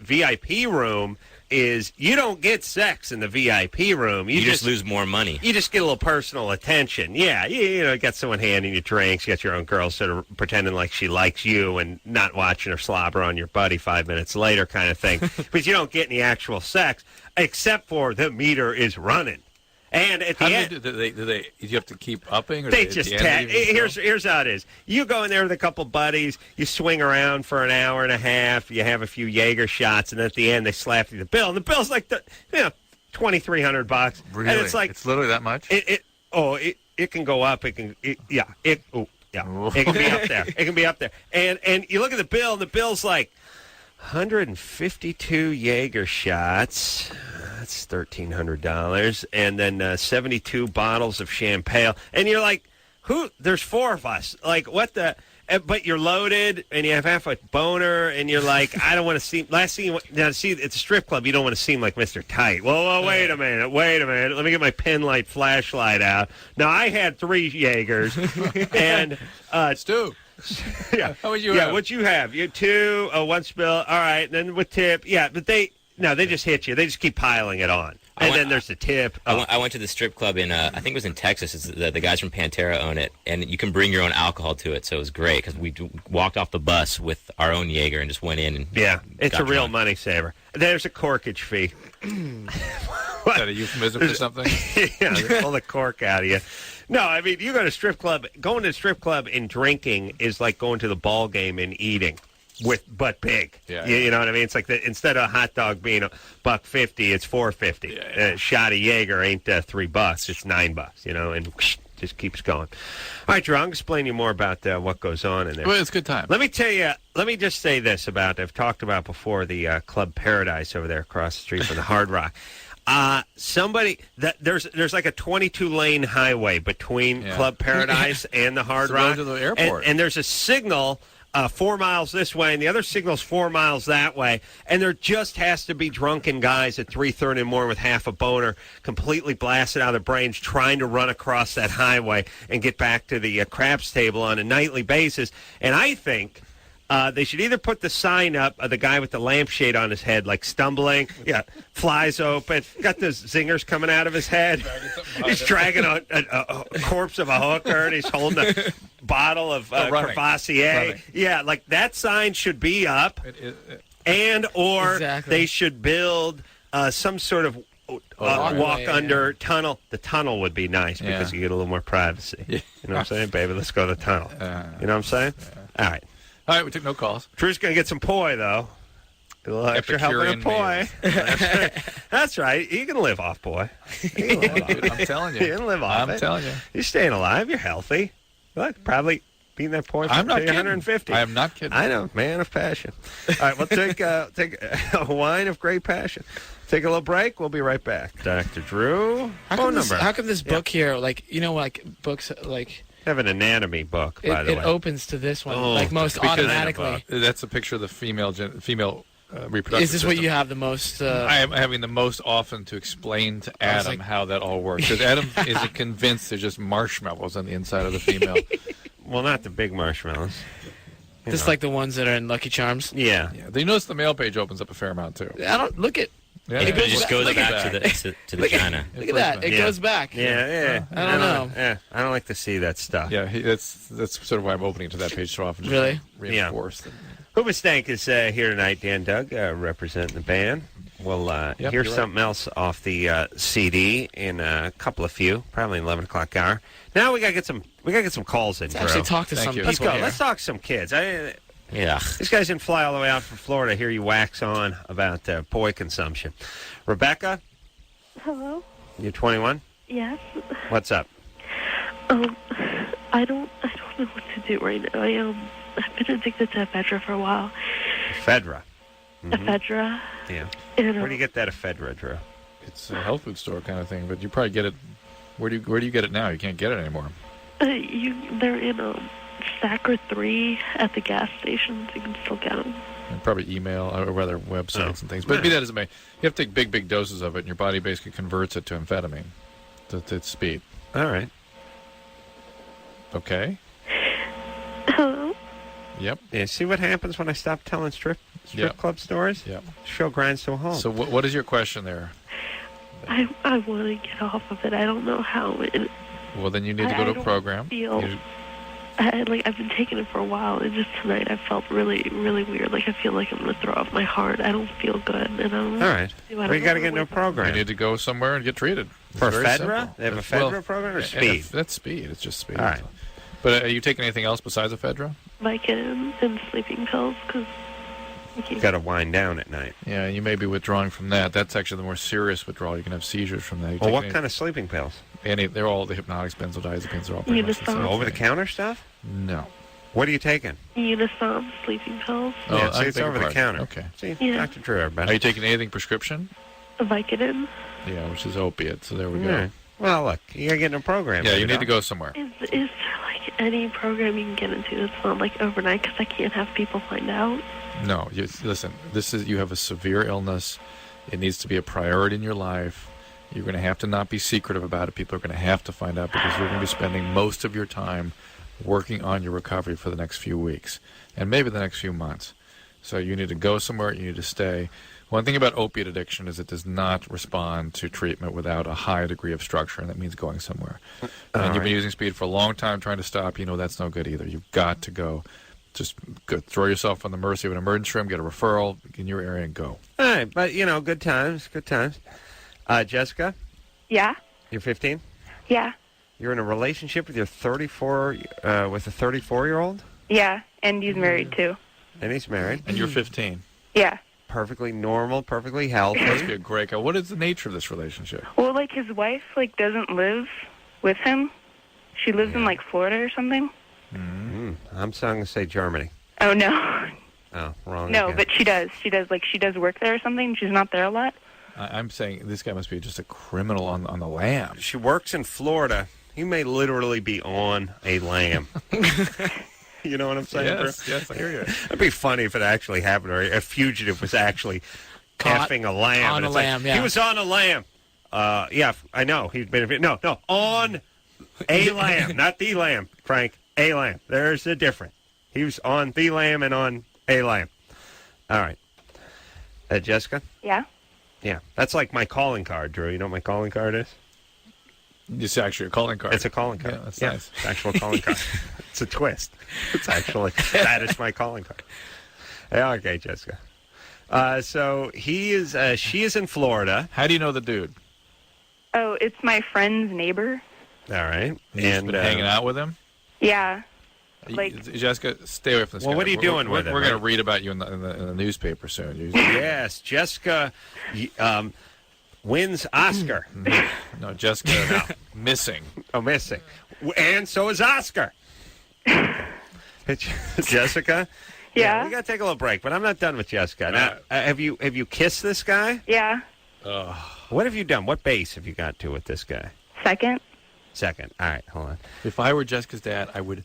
A: VIP room is you don't get sex in the VIP room.
D: you just lose more money.
A: You just get a little personal attention. Yeah, you got someone handing you drinks. You got your own girl sort of pretending like she likes you and not watching her slobber on your buddy 5 minutes later kind of thing. But you don't get any actual sex except for the meter is running. And at the
B: How
A: end,
B: do you have to keep upping? Or
A: they
B: at
A: just
B: the end
A: tag.
B: even go?
A: Here's how it is. You go in there with a couple buddies. You swing around for an hour and a half. You have a few Jaeger shots, and at the end they slap you the bill. And the bill's like $2,300.
B: Really?
A: And it's like
B: it's literally that much?
A: it can go up. It can be up there. It can be up there. And you look at the bill, and the bill's like 152 Jaeger shots. That's $1,300, and then 72 bottles of champagne. And you're like, who? There's 4 of us. Like, what the? But you're loaded, and you have half a boner, and you're like, I don't want to seem. Last thing you want, now, see, it's a strip club. You don't want to seem like Mr. Tight. Well, wait a minute. Let me get my pen light flashlight out. Now, I had 3 Jaegers, and
B: Stu.
A: yeah,
B: How would you
A: yeah,
B: have?
A: what'd you have? You had 2, 1 spill. All right, and then with tip. Yeah, but they just hit you. They just keep piling it on. And then there's the tip.
D: I went to the strip club in, I think it was in Texas. It's the guys from Pantera own it, and you can bring your own alcohol to it, so it was great because we walked off the bus with our own Jaeger and just went in. And
A: Yeah, it's
D: got
A: a real
D: drunk.
A: money saver. There's a corkage fee.
B: Is that a euphemism for something?
A: Yeah, they pull the cork out of you. No, I mean, you go to a strip club. Going to a strip club and drinking is like going to the ball game and eating. But big.
B: Yeah,
A: You know what I mean? It's like instead of a hot dog being $1.50, it's $4.50.
B: Yeah.
A: A shot of Jaeger ain't $3. It's $9. You know, and just keeps going. All right, Drew, I'll explain you more about what goes on in there.
B: Well, it's a good time.
A: Let me tell you. Let me just say this about I've talked about before the Club Paradise over there across the street from the Hard Rock. There's like a 22-lane highway between Club Paradise and the Hard Rock,
B: to the airport.
A: and there's a signal 4 miles this way, and the other signal's 4 miles that way, and there just has to be drunken guys at 3:30 in the morning with half a boner, completely blasted out of their brains, trying to run across that highway and get back to the craps table on a nightly basis. And I think they should either put the sign up of the guy with the lampshade on his head, like stumbling, flies open, got the zingers coming out of his head. He's dragging a corpse of a hooker, and he's holding a bottle of Crevassier. Yeah, like that sign should be up, or they should build some sort of walk under tunnel. The tunnel would be nice because you get a little more privacy. You know what I'm saying, baby? Let's go to the tunnel. You know what I'm saying? All right.
B: All right, we took no calls.
A: Drew's going to get some poi, though. A little extra help in a poi. That's right. You can live off poi.
B: I'm telling you.
A: You can live off it.
B: I'm telling you.
A: You're staying alive. You're healthy. Look, probably beating that poi for
B: I'm not
A: 150.
B: I am not kidding.
A: I know. Man of passion. All right, we'll take a wine of great passion. Take a little break. We'll be right back. Dr. Drew, phone number.
C: How come this book here, like, books, like...
A: Have an anatomy book, by the way.
C: It opens to this one, like most automatically.
B: That's a picture of the female reproductive
C: Is this
B: system.
C: what you have the most?
B: I am having the most often to explain to Adam how that all works. Because Adam isn't convinced there's just marshmallows on the inside of the female.
A: Well, not the big marshmallows.
C: Just like the ones that are in Lucky Charms?
A: Yeah.
B: You notice the mail page opens up a fair amount, too.
C: I don't... Look at...
B: Yeah,
D: it just goes back to the China.
C: Look at that. It goes back.
A: Yeah.
C: I don't know.
A: Yeah, I don't like to see that stuff.
B: Yeah, that's sort of why I'm opening to that page so often.
C: Really?
B: Reinforce that.
A: Hoobastank is here tonight. Dan Doug representing the band. We'll hear something else off the CD in a couple of probably 11 o'clock hour. Now we gotta get some calls in.
C: Let's actually talk to some people.
A: Let's go.
C: Here.
A: Let's talk to some kids.
D: Yeah.
A: These guys didn't fly all the way out from Florida to hear you wax on about poi consumption. Rebecca?
I: Hello?
A: You're 21?
I: Yes.
A: What's up?
I: I don't know what to do right now. I've been addicted to ephedra for a while.
A: Ephedra? Mm-hmm.
I: Ephedra?
A: Yeah.
I: And,
A: where do you get that ephedra, Drew?
B: It's a health food store kind of thing, but you probably get it... Where do you get it now? You can't get it anymore.
I: They're in Stack or 3 at the gas stations. You can still get them.
B: And probably email or rather websites and things. But be that as it may, you have to take big doses of it, and your body basically converts it to amphetamine. To speed.
A: All right.
B: Okay.
I: Hello?
B: Yep.
A: Yeah, see what happens when I stop telling strip club stories?
B: Yep.
A: Show grinds to a halt.
B: So what is your question there?
I: I want to get off of it. I don't know how.
B: Well, then you need to go to a program.
I: I've been taking it for a while, and just tonight I felt really, really weird. Like I feel like I'm going to throw off my heart. I don't feel good, and I don't know.
A: All right. Well, you got to get into a program.
B: You need to go somewhere and get treated.
A: For ephedra? They have a ephedra program or speed?
B: That's speed. It's just speed.
A: All right.
B: But are you taking anything else besides ephedra?
I: Vicodin and sleeping pills, because
A: you got to wind down at night.
B: Yeah, you may be withdrawing from that. That's actually the more serious withdrawal. You can have seizures from that.
A: Well, what kind of sleeping pills?
B: They're all the hypnotics, benzodiazepines. They're all pretty much the same.
A: Over-the-counter stuff?
B: No.
A: What are you taking?
I: Unisom sleeping pills.
B: Oh,
A: yeah, see, it's over-the-counter.
B: Okay.
A: See, Dr. Drew, everybody.
B: Are you taking anything prescription?
I: Vicodin.
B: Yeah, which is opiate. So there we go.
A: Yeah. Well, look, you got to get in a program.
B: Yeah, you need to go somewhere.
I: Is there any program you can get into that's not overnight? Because I can't have people find out.
B: No, listen. You have a severe illness. It needs to be a priority in your life. You're going to have to not be secretive about it. People are going to have to find out because you're going to be spending most of your time working on your recovery for the next few weeks and maybe the next few months. So you need to go somewhere. You need to stay. One thing about opiate addiction is it does not respond to treatment without a high degree of structure, and that means going somewhere. And you've been using speed for a long time trying to stop. That's no good either. You've got to go. Just go, throw yourself on the mercy of an emergency room, get a referral in your area, and go.
A: All right, but, good times, good times. Jessica?
H: Yeah?
A: You're 15?
H: Yeah.
A: You're in a relationship with your 34-year-old?
H: Yeah, and he's married, too.
A: And he's married.
B: And you're 15?
H: Yeah.
A: Perfectly normal, perfectly healthy.
B: Must be a great guy. What is the nature of this relationship?
H: Well, his wife, doesn't live with him.
E: She lives in like Florida or something.
A: I'm going to say Germany.
E: Oh no.
A: Oh, wrong.
E: No,
A: again.
E: but she does. She does work there or something. She's not there a lot.
B: I'm saying this guy must be just a criminal on the lam.
A: She works in Florida. He may literally be on a lamb. You know what I'm saying?
B: Yes, I hear you.
A: It'd be funny if it actually happened, or a fugitive was actually
C: Caught
A: effing a lamb.
C: on
A: And
C: a
A: it's
C: lamb, yeah.
A: He was on a lamb. Yeah, I know. He's been no, on a lamb, not the lamb, Frank. A lamb. There's the difference. He was on the lamb and on a lamb. All right. Jessica?
E: Yeah.
A: Yeah. That's like my calling card, Drew. You know what my calling card is?
B: It's actually a calling card.
A: It's a calling card.
B: Yeah, that's nice.
A: It's an actual calling card. It's a twist. It's actually, that is my calling card. Yeah, okay, Jessica. So she is in Florida.
B: How do you know the dude?
E: Oh, it's my friend's neighbor.
A: All right.
B: You've been hanging out with him?
E: Yeah. Like,
B: Jessica, stay away from this
A: Well,
B: guy.
A: what are you doing with him?
B: We're going to read about you in the newspaper soon.
A: Yes, Jessica wins Oscar.
B: No, Jessica missing.
A: Oh, missing. And so is Oscar. Jessica?
E: Yeah.
A: We got to take a little break, but I'm not done with Jessica. Now, have you kissed this guy?
E: yeah.
A: What have you done? What base have you got to with this guy?
E: Second.
A: Second. All right, hold on.
B: If I were Jessica's dad, I would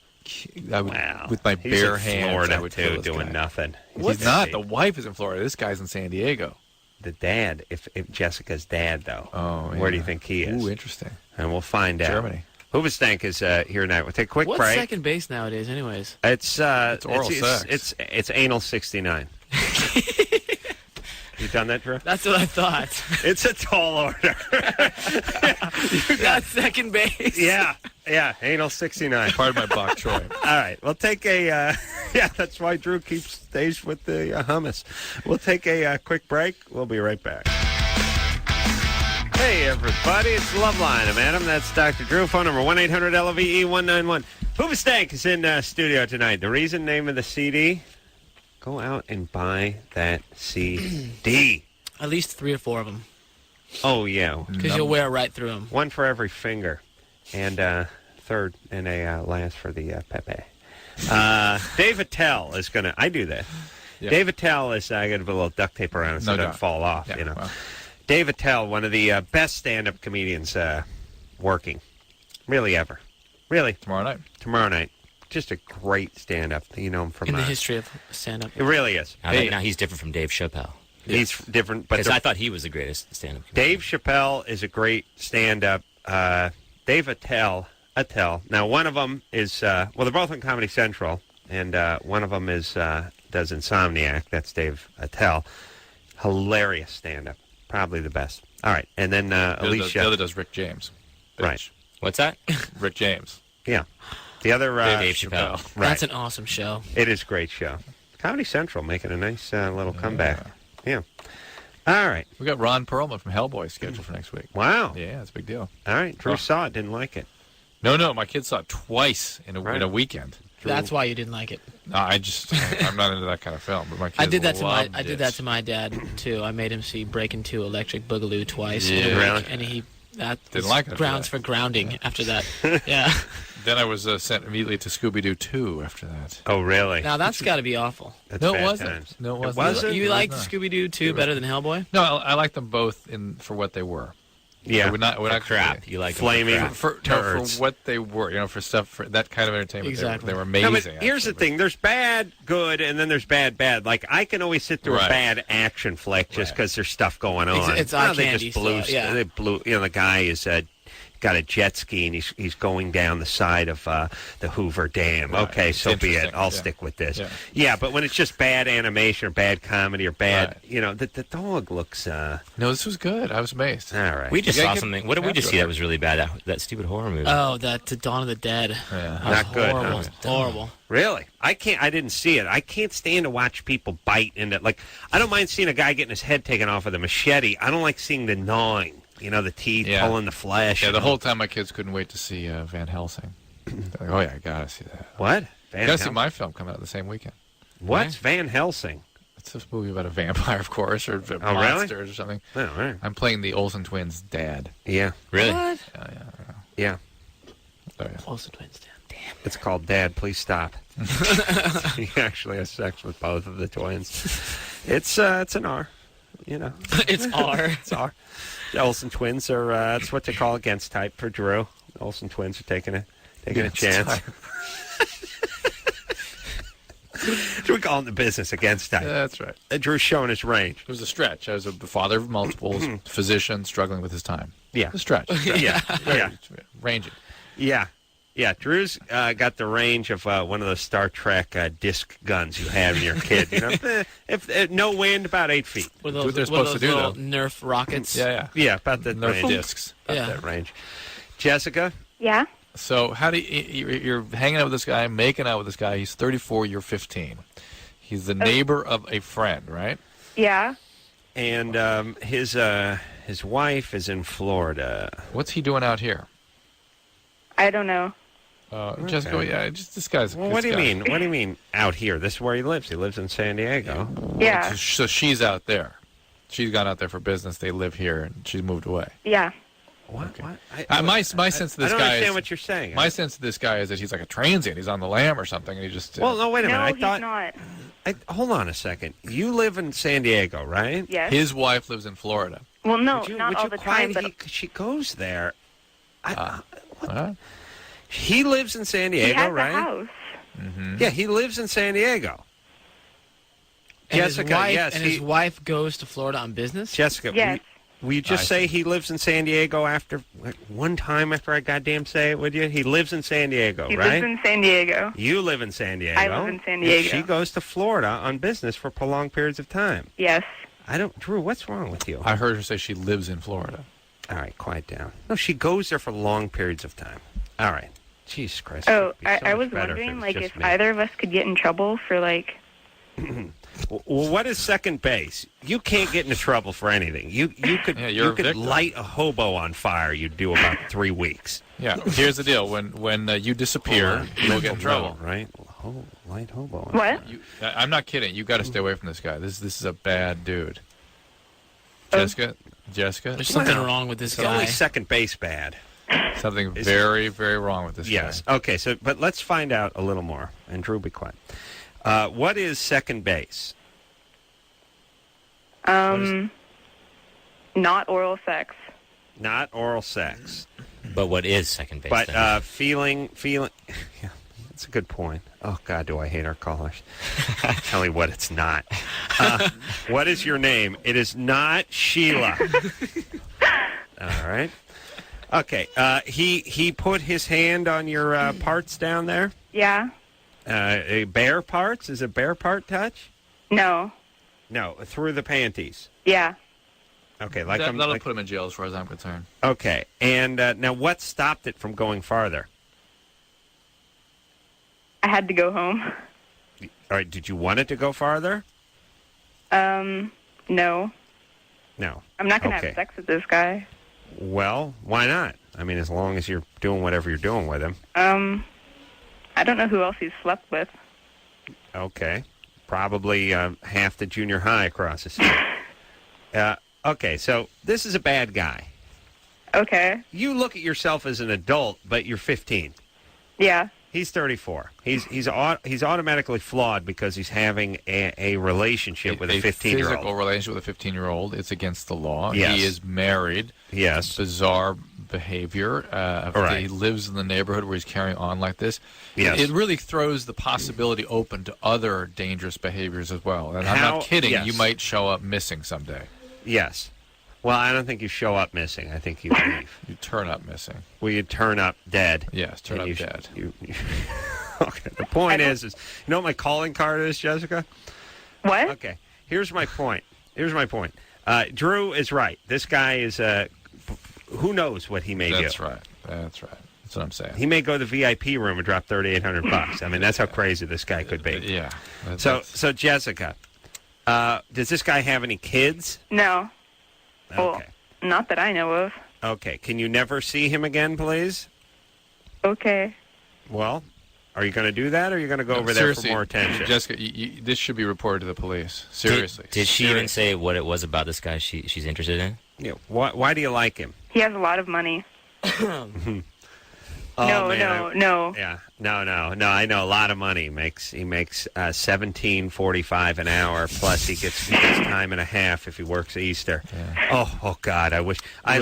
A: Wow.
B: with my
A: He's
B: bare
A: in
B: hands,
A: Florida,
B: I would kill
A: too,
B: this
A: doing
B: guy.
A: nothing.
B: He's not. The wife is in Florida. This guy's in San Diego.
A: The dad, if Jessica's dad, though.
B: Oh,
A: Where do
B: yeah.
A: you think he is?
B: Ooh, interesting.
A: And we'll find out.
B: Germany.
A: Hoobastank is here tonight. We'll take a quick
C: What's
A: break.
C: second base nowadays, anyways?
A: It's
B: oral sex.
A: It's anal 69. You done that, Drew?
C: That's what I thought.
A: It's a tall order.
C: That's second base.
A: Yeah, anal 69.
B: Part of my bok choy.
A: All right, we'll take a. Yeah, that's why Drew stays with the hummus. We'll take a quick break. We'll be right back. Hey, everybody, it's Loveline. I'm Adam. That's Dr. Drew. Phone number 1-800-LOVE-191. Hoobastank is in studio tonight. The reason, name of the CD, go out and buy that CD.
C: At least 3 or 4 of them.
A: Oh, yeah.
C: Because you'll wear right through them.
A: One for every finger. And third and a last for the Pepe. Dave Attell is going to... I do that.
B: Yeah.
A: Dave Attell is... I got to put a little duct tape around it so it doesn't fall off,
B: Yeah,
A: you know.
B: well.
A: Dave Attell, one of the best stand-up comedians working. Really ever. Really. Tomorrow night. Just a great stand-up. You know him from...
C: In the history of stand-up.
A: It really is.
D: Now he's different from Dave Chappelle.
A: He's different. But
D: Because I thought he was the greatest stand-up comedian.
A: Dave Chappelle is a great stand-up. Dave Attell. Now, one of them is... well, they're both on Comedy Central. And one of them is does Insomniac. That's Dave Attell. Hilarious stand-up. Probably the best. All right. And then Alicia...
B: The other does Rick James.
A: Right.
D: What's that?
B: Rick James.
A: Yeah. The other...
D: Dave Chappelle.
A: Right.
C: That's an awesome show.
A: It is a great show. Comedy Central making a nice little comeback. Yeah. All right.
B: We got Ron Perlman from Hellboy scheduled for next week.
A: Wow.
B: Yeah, it's a big deal.
A: All right. Drew saw it, didn't like it.
B: No, my kids saw it twice in a weekend.
C: That's why you didn't like it.
B: No, I'm not into that kind of film. But my kids
C: I did that to my
B: it.
C: dad too. I made him see Breakin' 2 Electric Boogaloo twice.
B: Yeah.
A: Really?
C: And he
B: Didn't like it after
C: grounds
B: that.
C: for grounding after that. Yeah.
B: Then I was sent immediately to Scooby-Doo 2 after that.
A: Oh, really?
C: Now that's got to be awful.
A: That's
B: No, it
A: bad
B: wasn't.
A: times.
B: No, it wasn't.
A: wasn't?
C: You liked
B: No.
C: Scooby-Doo 2 better than Hellboy?
B: No, I like them both for what they were.
A: Yeah.
B: I would not
D: Crap. You like
A: Flaming
B: for
A: turds.
B: what they were, for stuff, for that kind of entertainment.
C: Exactly.
B: They were
A: No,
B: amazing.
A: but here's the
B: actually,
A: thing. There's bad, good, and then there's bad, bad. Like, I can always sit through a
B: Right.
A: bad action flick just because there's stuff going on.
C: It's eye
A: they
C: candy
A: just blew,
C: stuff, yeah.
A: They blew, the guy is got a jet ski, and he's going down the side of the Hoover Dam.
B: Right.
A: Okay,
B: It's
A: so be it.
B: interesting,
A: I'll
B: yeah.
A: stick with this.
B: Yeah.
A: Yeah, but when it's just bad animation or bad comedy or bad,
B: Right.
A: the dog looks...
B: No, this was good. I was amazed.
A: all right.
D: We just
B: You
D: saw
B: gotta get
D: something. What did we just
B: after
D: see
B: it.
D: that was really bad? That stupid horror movie.
C: Oh, that to Dawn of the Dead.
B: Yeah.
C: That was
A: Not good, huh?
C: horrible. Horrible.
A: Really? I didn't see it. I can't stand to watch people bite into... Like, I don't mind seeing a guy getting his head taken off with a machete. I don't like seeing the gnawing. The teeth
B: Yeah.
A: pulling the flesh.
B: Yeah, the whole time my kids couldn't wait to see Van Helsing. They're like, oh, yeah, I got to see that.
A: What?
B: I got to see my film come out the same weekend.
A: What's Van Helsing?
B: It's a movie about a vampire, of course, or
A: really?
B: monsters or something.
A: Oh, all right.
B: I'm playing the Olsen twins' dad.
A: Yeah.
D: Really?
C: What?
A: Yeah.
B: So, yeah.
C: Olsen twins, Dan. Damn.
A: It's called Dad, Please Stop. He actually has sex with both of the twins. It's an R, you know.
C: It's R.
A: It's R. The Olsen twins are that's what they call against type for Drew. The Olsen twins are taking a chance. We call it the business against type.
B: That's right.
A: Drew's showing his range.
B: It was a stretch. As a father of multiples, physician, struggling with his time.
A: Yeah.
B: A stretch.
A: Yeah. Yeah.
B: Ranging.
A: Yeah. Yeah, Drew's got the range of one of those Star Trek disc guns you had when you were a kid. You know, if no wind, about 8 feet.
C: With
B: What they're supposed to do,
C: little
B: though.
C: Nerf rockets.
A: Yeah, about that
B: Nerf
A: range.
B: discs.
A: About that range. Jessica?
H: Yeah?
B: So how do you're hanging out with this guy, making out with this guy. He's 34, you're 15. He's the neighbor of a friend, right?
H: Yeah.
A: And his wife is in Florida.
B: What's he doing out here?
H: I don't know.
B: Jessica, yeah, just this guy's.
A: Well, what do you mean? What do you mean out here? This is where he lives. He lives in San Diego.
H: Yeah.
B: So she's out there. She's gone out there for business. They live here, and she's moved away.
H: Yeah.
A: What?
B: My sense of this
A: I don't
B: guy
A: understand
B: is,
A: what you're saying.
B: My sense of this guy is that he's like a transient. He's on the lam or something, and he just.
A: Well, no, wait a minute.
H: No,
A: I
H: he's
A: thought.
H: not.
A: Hold on a second. You live in San Diego, right?
H: Yes.
B: His wife lives in Florida.
H: Well, no,
A: Would
H: not all the time, but
A: she goes there.
B: What?
A: He lives in San Diego,
H: he has
A: right?
H: a house.
B: Mm-hmm.
A: Yeah, he lives in San Diego.
C: And
A: Jessica,
C: his wife,
A: yes.
C: his wife goes to Florida on business?
A: Jessica,
H: Yes.
A: will you just say he lives in San Diego after one time after I goddamn say it, would you? He lives in San Diego,
H: He
A: right?
H: lives in San Diego.
A: You live in San Diego.
H: I live in San Diego.
A: She goes to Florida on business for prolonged periods of time.
H: Yes.
A: Drew, what's wrong with you?
B: I heard her say she lives in Florida.
A: All right, quiet down. No, she goes there for long periods of time. All right. Jesus Christ.
H: Oh,
A: it'd be so
H: I
A: much
H: was
A: better
H: wondering,
A: it was
H: like,
A: just
H: if
A: me.
H: either of us could get in trouble for, like...
A: Well, what is second base? You can't get into trouble for anything. You could
B: Yeah, you're
A: you
B: a
A: could
B: victim.
A: light a hobo on fire. You'd do about 3 weeks.
B: Yeah. Here's the deal: when you disappear, you'll get in trouble.
A: right? Light hobo. On
H: What?
B: I'm not kidding. You got to stay away from this guy. This is a bad dude.
H: Oh.
B: Jessica,
C: There's something wrong with this
A: It's only
C: guy.
A: second base bad.
B: something very, very wrong with this
A: Yes.
B: guy.
A: Okay. So, but let's find out a little more. And Drew, be quiet. What is second base?
H: Not oral sex.
A: Not oral sex,
D: But what is second base?
A: but
D: then?
A: feeling. Yeah, that's a good point. Oh God, do I hate our callers? Tell me what it's not. What is your name? It is not Sheila. All right. Okay. He put his hand on your parts down there.
H: Yeah.
A: Bare parts? Is it bare part touch?
H: No.
A: No, through the panties.
H: Yeah.
A: Okay,
B: That'll put him in jail as far as I'm concerned.
A: Okay, and now what stopped it from going farther?
H: I had to go home.
A: All right, did you want it to go farther?
H: No.
A: No.
H: I'm not going to
A: Okay.
H: have sex with this guy.
A: Well, why not? I mean, as long as you're doing whatever you're doing with him.
H: I don't know who else he's slept with.
A: Okay. Probably half the junior high across the street. Okay, so this is a bad guy.
H: Okay.
A: You look at yourself as an adult, but you're 15.
H: Yeah.
A: He's 34. He's automatically flawed because he's having a relationship with a 15-year-old.
B: Physical relationship with a 15-year-old. It's against the law.
A: Yes.
B: He is married.
A: Yes.
B: Bizarre behavior.
A: Right.
B: He lives in the neighborhood where he's carrying on like this.
A: Yes.
B: It really throws the possibility open to other dangerous behaviors as well. And I'm
A: How-
B: not kidding.
A: yes.
B: You might show up missing someday.
A: Yes. Well, I don't think you show up missing. I think you leave.
B: You turn up missing.
A: Well, you turn up dead.
B: Yes, turn
A: And
B: up
A: you
B: dead.
A: Okay. The point is, you know what my calling card is, Jessica?
H: What?
A: Okay. Here's my point. Drew is right. This guy is, who knows what he may do.
B: That's right. That's right. That's what I'm saying.
A: He may go to the VIP room and drop $3,800. I mean, that's how crazy this guy could be.
B: Yeah.
A: So Jessica, does this guy have any kids?
H: No. Well,
A: Okay.
H: not that I know of.
A: Okay. Can you never see him again, please?
H: Okay.
A: Well, are you going to do that, or are you going to go over there for more attention?
B: Jessica, this should be reported to the police. Seriously.
D: Did she even say what it was about this guy she's interested in?
A: Yeah. Why do you like him?
H: He has a lot of money.
E: No.
A: Yeah, no. I know a lot of money. He makes $17.45 an hour. Plus, he gets time and a half if he works Easter.
B: Yeah.
A: Oh God! I wish I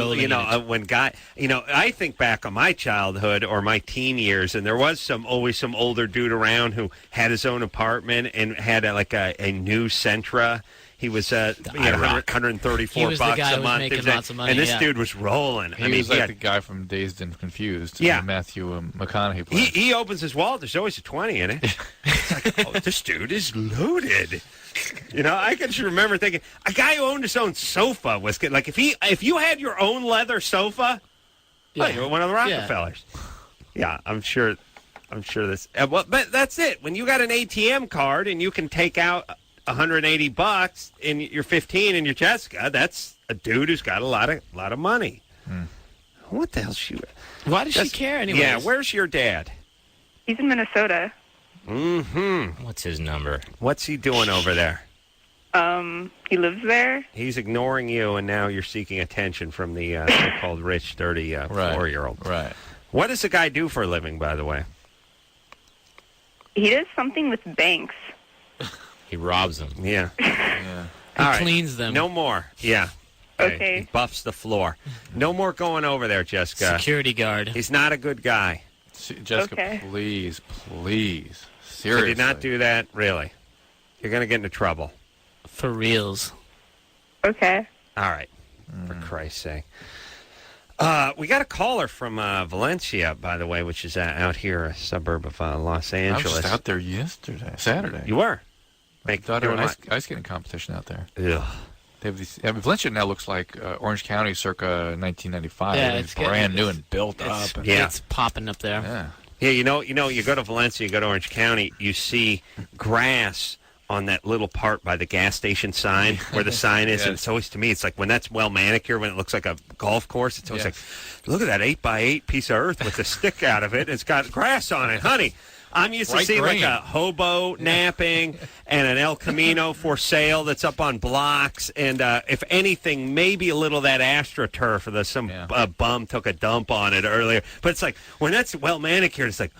A: think back on my childhood or my teen years, and there was always some older dude around who had his own apartment and had a new Sentra. He was $134
C: He was the guy
A: a
C: who was
A: month.
C: making lots of money,
A: and this
C: yeah.
A: dude was rolling.
B: He was like the guy from Dazed and Confused.
A: Yeah.
B: Matthew McConaughey played.
A: He opens his wallet. There's always a 20 in it. It's like, oh, this dude is loaded. I can just remember thinking a guy who owned his own sofa was good. Like if you had your own leather sofa, you were one of the Rockefellers. Yeah, I'm sure this. But that's it. When you got an ATM card and you can take out $180 and you're 15 and you're Jessica, that's a dude who's got a lot of money. What the hell's she?
C: Why does she care anyway?
A: Yeah, where's your dad?
E: He's in Minnesota.
A: Mm-hmm.
D: What's his number?
A: What's he doing over there?
E: He lives there.
A: He's ignoring you, and now you're seeking attention from the so-called rich, dirty 4-year-old.
B: Right.
A: What does the guy do for a living, by the way?
E: He does something with banks.
D: He robs them.
A: Yeah.
C: He cleans them.
A: No more. Yeah.
E: Okay.
A: He buffs the floor. No more going over there, Jessica.
C: Security guard.
A: He's not a good guy.
B: Jessica, please. Seriously.
A: So do not do that, really. You're going to get into trouble.
C: For reals.
E: Okay.
A: All right. For Christ's sake. We got a caller from Valencia, by the way, which is out here, a suburb of Los Angeles.
B: I was just out there Saturday.
A: You were?
B: Doing an ice skating competition out there.
A: Ugh.
B: They have these. Valencia now looks like Orange County circa 1995.
C: Yeah,
B: it's brand new and built up.
C: It's popping up there.
B: Yeah.
A: Yeah, you go to Valencia, you go to Orange County, you see grass on that little part by the gas station sign where the sign is.
B: Yes.
A: And it's always, to me, it's like when that's well manicured, when it looks like a golf course, it's always like, look at that 8x8 piece of earth with the stick out of it. It's got grass on it, honey. I'm used to seeing like a hobo napping and an El Camino for sale that's up on blocks. And if anything, maybe a little of that AstroTurf or some bum took a dump on it earlier. But it's like, when that's well manicured, it's like,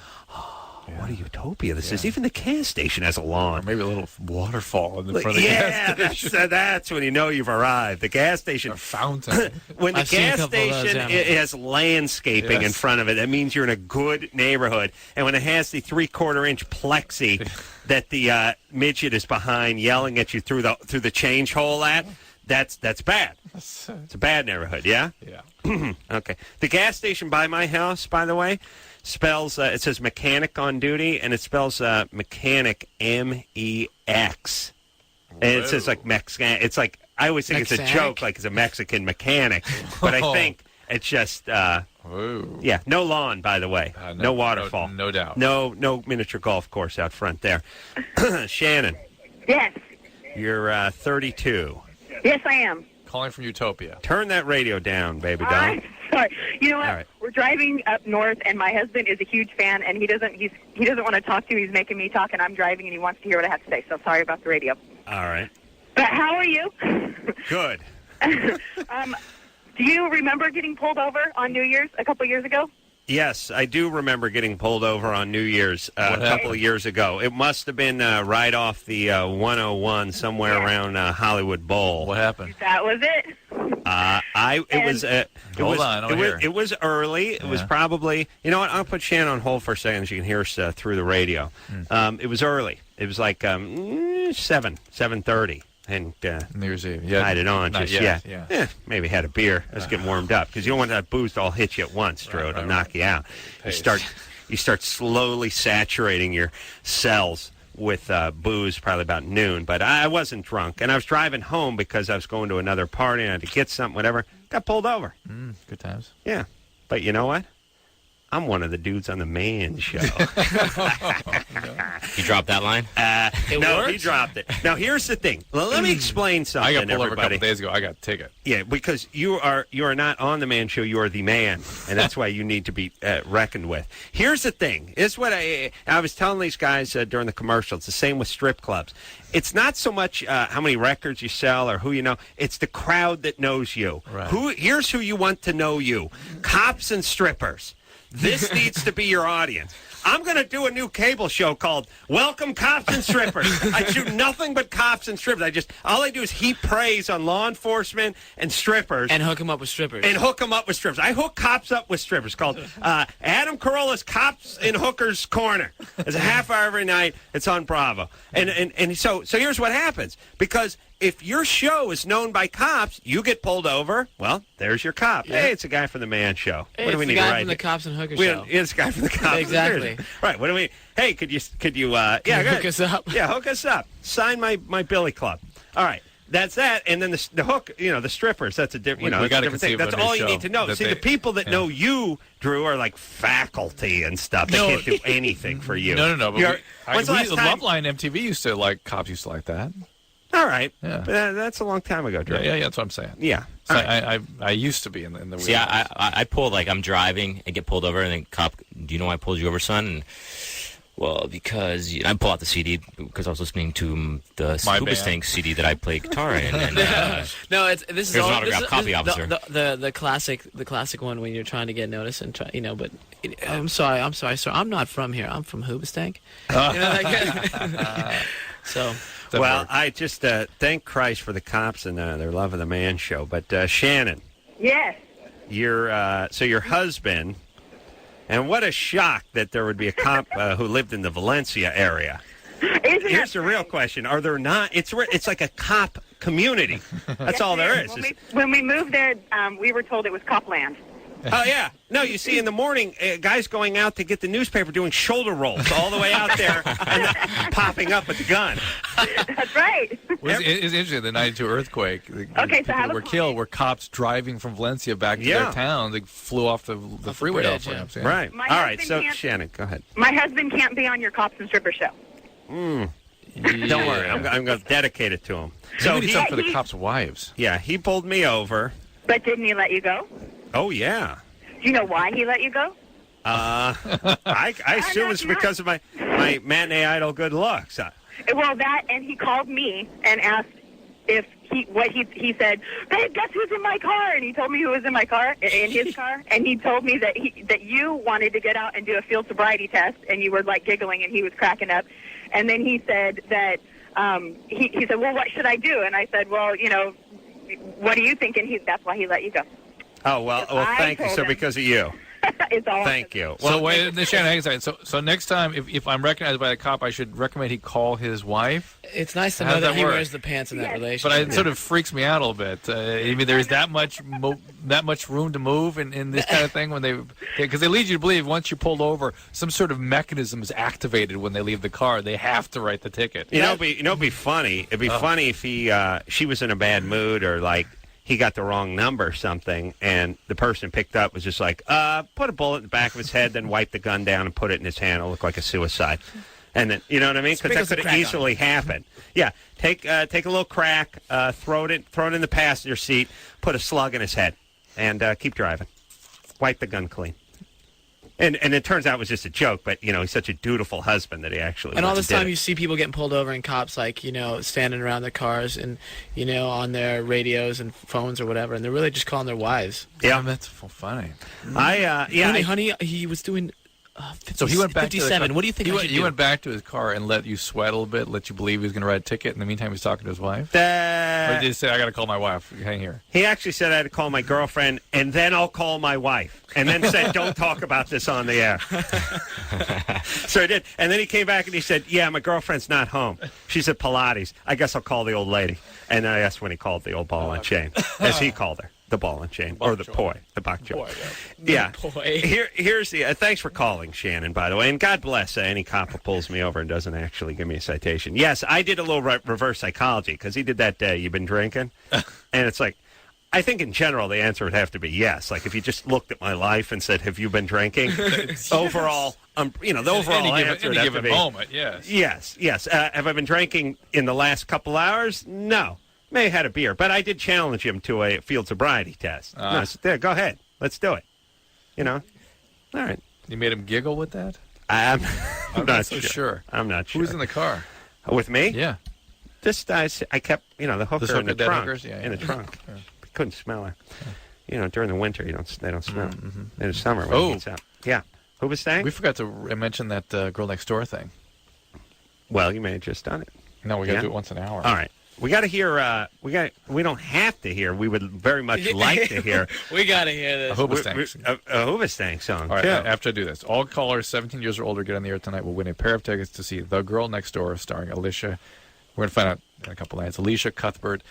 A: what a utopia this is. Even the gas station has a lawn.
B: Or maybe a little waterfall in the front of the gas station.
A: That's when you know you've arrived. The gas station.
B: A fountain.
A: When the gas station it has landscaping in front of it, that means you're in a good neighborhood. And when it has the 3/4-inch plexi that the midget is behind yelling at you through the change hole that's bad. It's a bad neighborhood, yeah?
B: Yeah.
A: Okay. The gas station by my house, by the way, spells it says mechanic on duty, and it spells mechanic MEX, and it says like Mexican. It's like I always think it's a joke, like it's a Mexican mechanic, but I think it's just no lawn, by the way, no waterfall,
B: no doubt,
A: no miniature golf course out front there. Shannon,
J: yes,
A: you're 32.
J: Yes, I am.
B: Calling from Utopia.
A: Turn that radio down, baby doll.
J: I'm sorry. You know what?
A: All right.
J: We're driving up north, and my husband is a huge fan, and he doesn't want to talk to you. He's making me talk, and I'm driving, and he wants to hear what I have to say. So sorry about the radio.
A: All right.
J: But how are you?
A: Good.
J: Do you remember getting pulled over on New Year's a couple years ago?
A: Yes, I do remember getting pulled over on New Year's a couple of years ago. It must have been right off the 101 somewhere around Hollywood Bowl.
B: What happened?
J: That was it.
A: It was early. It was probably, you know what, I'll put Shannon on hold for a second so you can hear us through the radio. It was early. It was like 7:30. And
B: New Year's Eve.
A: had it on.
B: Just
A: maybe had a beer. I was getting warmed up because you don't want that booze to all hit you at once, Drew. It'll knock you out. You start slowly saturating your cells with booze probably about noon. But I wasn't drunk, and I was driving home because I was going to another party and I had to get something, whatever. Got pulled over.
B: Good times.
A: Yeah, but you know what? I'm one of the dudes on the Man Show.
D: You dropped that line?
A: No, he dropped it. Now, here's the thing. Well, let me explain something,
B: I got pulled over a
A: everybody.
B: couple days ago. I got a ticket.
A: Yeah, because you are not on the Man Show. You are the man, and that's why you need to be reckoned with. Here's the thing. It's what I was telling these guys during the commercial. It's the same with strip clubs. It's not so much how many records you sell or who you know. It's the crowd that knows you.
B: Right.
A: Here's who you want to know you. Cops and strippers. This needs to be your audience. I'm going to do a new cable show called Welcome Cops and Strippers. I do nothing but cops and strippers. All I do is heap praise on law enforcement and strippers.
C: And hook them up with strippers.
A: I hook cops up with strippers called Adam Carolla's Cops in Hookers Corner. It's a half hour every night. It's on Bravo. And so here's what happens. Because if your show is known by cops, you get pulled over. Well, there's your cop.
C: Yeah.
A: Hey, it's a guy from the Man Show.
C: Hey,
A: what do we
C: it's
A: need
C: the guy
A: to write?
C: from the Cops and Hookers show.
A: It's a guy from the cops.
C: Exactly.
A: Right. What do we? Hey, could you?
C: Hook us up?
A: Yeah, hook us up. Sign my Billy Club. All right. That's that, and then the hook, the strippers. That's a different,
B: We got to
A: different thing.
B: conceive of
A: That's
B: a new
A: all you
B: show
A: need to know.
B: that
A: See, the people that know you, Drew, are like faculty and stuff. They can't do anything for you.
B: No. But
A: when's the last time?
B: Loveline MTV cops used to like that.
A: All right.
B: Yeah.
A: But that's a long time ago, Drew.
B: Yeah, that's what I'm saying.
A: Yeah.
B: So
A: right.
B: I used to be in the
D: See, I pulled, I'm driving and get pulled over, and then cop, do you know why I pulled you over, son? And, well, because I pull out the CD because I was listening to the Hoobastank CD that I play guitar in. And,
C: no, this is
D: an
C: all.
D: autographed copy, officer.
C: The classic one when you're trying to get noticed and try, But I'm sorry, sir. I'm not from here. I'm from Hoobastank. So.
A: Well, I just thank Christ for the cops and their Love of the Man show. But Shannon,
J: Yes.
A: your husband, and what a shock that there would be a cop who lived in the Valencia area. Here's the real question: are there not? It's like a cop community. That's all there is.
J: When we moved there, we were told it was Copland.
A: Oh, yeah. No, you see, in the morning, guys going out to get the newspaper doing shoulder rolls all the way out there and popping up with the gun.
J: That's right.
B: It's interesting, the 92 earthquake.
J: Okay,
B: people that were killed were cops driving from Valencia back to their town. They flew off the freeway
C: bridge,
B: off-ramps.
C: yeah.
A: Right.
J: My
A: All right,
J: husband
A: so, Shannon, go ahead.
J: My husband can't be on your Cops and Stripper show.
A: Don't worry. I'm going to dedicate it to him.
B: So he for the cops' wives.
A: Yeah, he pulled me over.
J: But didn't he let you go?
A: Oh, yeah.
J: Do you know why he let you go?
A: I assume it's because of my matinee idol good looks.
J: Well, that, and he called me and asked if he said, babe, guess who's in my car? And he told me who was in my car, in his car, and he told me that you wanted to get out and do a field sobriety test, and you were like giggling, and he was cracking up. And then he said that he said, well, what should I do? And I said, well, what are you thinking? That's why he let you go.
A: Oh, well, thank you. So because of you.
J: It's all
A: Thank you.
B: Well,
A: Well,
B: wait, Shannon, hang on a second. So next time, if I'm recognized by the cop, I should recommend he call his wife?
C: It's nice to
B: How
C: know
B: does
C: that
B: that
C: he
B: work?
C: wears the pants in that relationship.
B: But it sort of freaks me out a little bit. I mean, there's that much room to move in this kind of thing because they lead you to believe once you're pulled over, some sort of mechanism is activated when they leave the car. They have to write the ticket.
A: it'd be funny. It'd be funny if she was in a bad mood or like he got the wrong number or something, and the person picked up was just like, put a bullet in the back of his head, then wipe the gun down and put it in his hand. It'll look like a suicide. And then, you know what I mean? Because that could have easily happened. Yeah, take a little crack, throw it in the passenger seat, put a slug in his head, and keep driving. Wipe the gun clean. And it turns out it was just a joke, but, he's such a dutiful husband that he actually
C: And all
A: went
C: this
A: and did
C: time
A: it.
C: you see people getting pulled over and cops standing around their cars and, on their radios and phones or whatever, and they're really just calling their wives.
A: Yeah.
B: That's funny.
C: Honey, he was doing 50,
B: So he went back
C: 57.
B: to the car.
C: What do you think
B: He went back to his car and let you sweat a little bit, let you believe he was going to write a ticket. In the meantime, he was talking to his wife. Or did he say, I got to call my wife? Hang here.
A: He actually said I had to call my girlfriend, and then I'll call my wife. And then said, don't talk about this on the air. So he did. And then he came back and he said, yeah, my girlfriend's not home. She's at Pilates. I guess I'll call the old lady. And then that's when he called the old ball and chain, as he called her. The ball and chain, or the poi, the bok choy. Yeah. Here's the. Thanks for calling, Shannon. By the way, and God bless any cop who pulls me over and doesn't actually give me a citation. Yes, I did a little reverse psychology because he did that. You've been drinking, and it's like, I think in general the answer would have to be yes. Like if you just looked at my life and said, "Have you been drinking?" Overall, the overall answer would have to be
B: moment. Yes.
A: Yes. Have I been drinking in the last couple hours? No. May have had a beer, but I did challenge him to a field sobriety test. No, so there, go ahead. Let's do it. All right.
B: You made him giggle with that?
A: I'm not
B: so
A: sure. I'm not sure.
B: Who's in the car?
A: With me?
B: Yeah.
A: Just I kept, the hooker in the trunk.
B: Hookers? Yeah,
A: in the trunk. Couldn't smell her. During the winter, they don't smell.
B: Mm-hmm.
A: In the summer, when it heats up. Yeah. Hoobastank?
B: We forgot to mention that girl next door thing.
A: Well, you may have just done it.
B: No, we got to do it once an hour.
A: All right. We got to hear. We don't have to hear. We would very much like to hear.
C: We got to hear this.
B: A Hoobastank.
A: A Hoobastank song.
B: All right.
A: too.
B: After I do this, all callers 17 years or older get on the air tonight will win a pair of tickets to see The Girl Next Door, starring Alicia. We're going to find out in a couple nights. Alicia Cuthbert.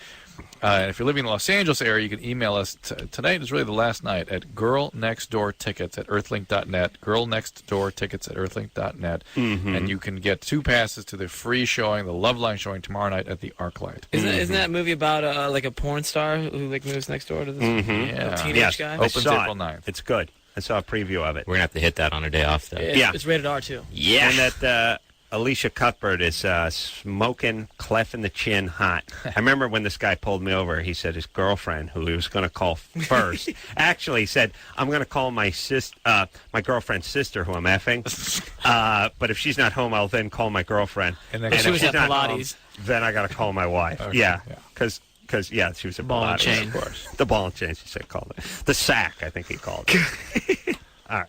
B: And if you're living in the Los Angeles area, you can email us. Tonight is really the last night at girlnextdoortickets@earthlink.net. Girlnextdoortickets@earthlink.net.
A: Mm-hmm.
B: And you can get 2 passes to the free showing, the Loveline showing tomorrow night at the ArcLight.
C: Isn't that movie about like a porn star who like moves next door to this teenage guy?
B: Opens April 9th.
A: It's good. I saw a preview of it.
D: We're going to have to hit that on our day off, though.
C: It's rated R too.
D: Yeah.
A: And that Alicia Cuthbert is smoking, clef in the chin, hot. I remember when this guy pulled me over, he said his girlfriend, who he was going to call first, actually said, I'm going to call my girlfriend's sister, who I'm effing. But if she's not home, I'll then call my girlfriend.
C: And then she was at Pilates.
A: Then I got to call my wife.
B: Okay,
A: yeah. Because she was at
C: Ball
A: Pilates.
C: and chain.
A: Of course. The ball and chain, she said, called it. The sack, I think he called it. All right.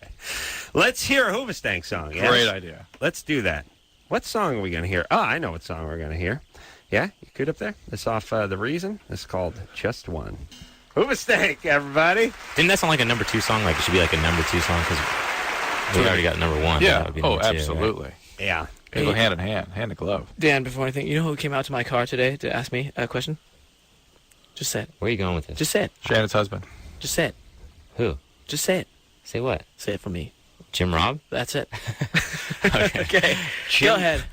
A: Let's hear a Hoobastank song. Yes?
B: Great idea.
A: Let's do that. What song are we going to hear? Oh, I know what song we're going to hear. Yeah? You good up there? It's off The Reason. It's called Just One. Hoobastank, everybody.
D: Didn't that sound like a number 2 song? Like it should be like a number 2 song because we already got number 1.
B: Yeah.
D: That would be
B: Oh,
D: number 2,
B: absolutely.
D: right?
A: Yeah.
B: They go hand in hand, hand in glove.
C: Dan, before anything, you know who came out to my car today to ask me a question? Just say it.
D: Where are you going with this?
C: Just say it.
B: Shannon's husband.
C: Just say it.
D: Who?
C: Just say it.
D: Say what?
C: Say it for me.
D: Jim Robb?
C: That's it.
D: Okay.
C: Go ahead.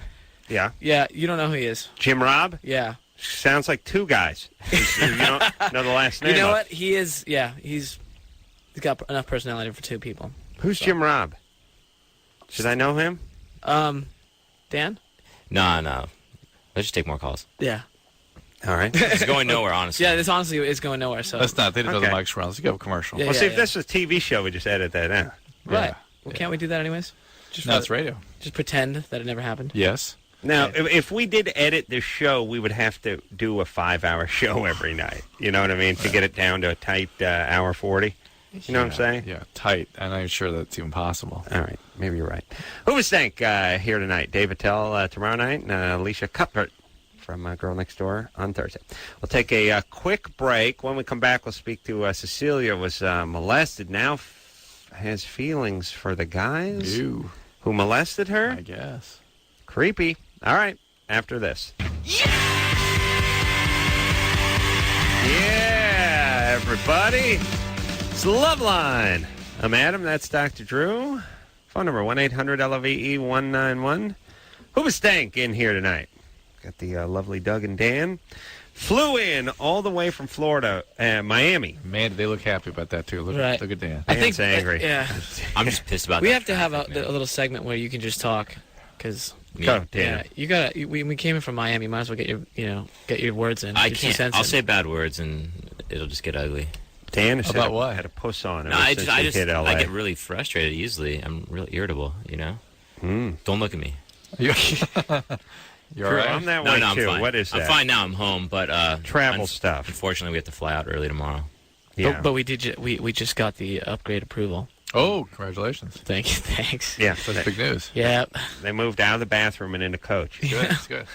A: Yeah.
C: Yeah, you don't know who he is.
A: Jim Robb?
C: Yeah.
A: Sounds like 2 guys. You don't know the last name.
C: You know
A: of.
C: what? He is, he's got enough personality for 2 people.
A: Who's Jim Robb? Should I know him?
C: Dan?
D: No. Let's just take more calls.
C: Yeah.
A: All right.
D: It's going nowhere, honestly.
C: Yeah, this honestly is going nowhere. So
B: That's not. They didn't know
A: Okay.
B: the mics were on. Let's go commercial.
C: Yeah,
A: Well, see, if this was a TV show, we just edit that out.
C: Right.
B: Yeah.
C: Well, can't we do that anyways? Just
B: No,
C: for-
B: it's radio.
C: Just pretend that it never happened.
B: Yes.
A: Now, if we did edit this show, we would have to do a 5-hour show every night. You know what I mean? To get it down to a tight hour 40. You know what I'm saying?
B: Yeah, tight. I'm not even sure that's even possible.
A: All right. Maybe you're right. Hoobastank here tonight. Dave Attell tomorrow night, and Alicia Cuthbert from Girl Next Door on Thursday. We'll take a quick break. When we come back, we'll speak to Cecilia, was molested, now has feelings for the guys
B: Ew.
A: who molested her.
B: I guess.
A: Creepy. All right. After this. Yeah, everybody. It's Loveline. I'm Adam. That's Dr. Drew. Phone number 1-800-LOVE-191. Hoobastank in here tonight. Got the lovely Doug and Dan. Flew in all the way from Florida, Miami.
B: Man, they look happy about that, too. Look,
C: Right.
B: look at Dan.
A: Dan's angry.
C: Yeah.
D: I'm just pissed about
C: We
D: that.
C: have to have a little segment where you can just talk, because
A: Go, Dan.
C: you gotta. We came in from Miami. Might as well get your words in.
D: I
C: your 2
D: can't.
C: cents
D: I'll
C: in.
D: say bad words and it'll just get ugly.
A: Dan has
B: About what?
A: had a puss on
D: No,
A: ever
D: I
A: since
D: just
A: he hit LA.
D: I get really frustrated easily. I'm really irritable, you know? Don't look at me.
B: You're all right?
A: I'm that
D: No,
A: way,
D: I'm
A: too.
D: fine.
A: What is that?
D: I'm fine now. I'm home, but
A: Travel stuff.
D: Unfortunately, we have to fly out early tomorrow.
A: Yeah.
C: But we did. We just got the upgrade approval.
B: Oh, congratulations.
C: Thank you. Thanks.
A: Yeah.
B: That's big news.
C: Yeah.
A: They moved out of the bathroom and into coach.
B: Good. That's good.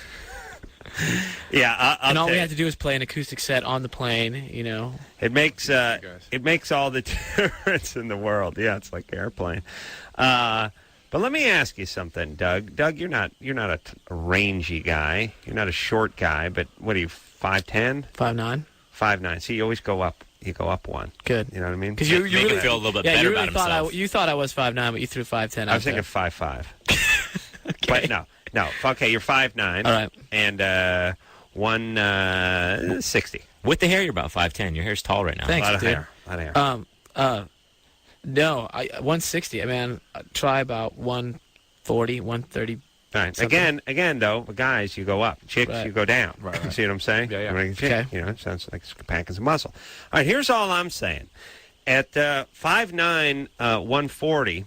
A: Yeah,
C: And all we had to do was play an acoustic set on the plane. You know.
A: it makes
B: guys.
A: it makes all the difference in the world. Yeah, it's like airplane. But let me ask you something, Doug. Doug, you're not a rangy guy. You're not a short guy. But what are you? 5'10"?
C: 5'9".
A: 5'9". See, you always go up. You go up one.
C: Good.
A: You know what I mean?
C: Because you
D: Make him
C: really
D: feel a little bit
C: yeah,
D: better
C: you really
D: about
C: thought
D: himself.
C: you thought I was 5'9", but you threw 5'10".
A: I was thinking 5'5".
C: Okay.
A: But no. Okay, you're 5'9".
C: All right.
A: And 160.
D: With the hair, you're about 5'10". Your hair's tall right now.
C: Thanks,
A: A lot of
C: dude.
A: hair. A lot of hair.
C: No, 160. I mean, try about 140, 130.
A: All right.
C: something.
A: Again, though, guys, you go up. Chicks,
C: Right.
A: you go down.
B: Right.
A: You see what I'm saying?
B: Yeah, yeah.
A: When a chick,
C: Okay.
A: You know, it sounds like it's packing some muscle. All right, here's all I'm saying. At 5'9", 140,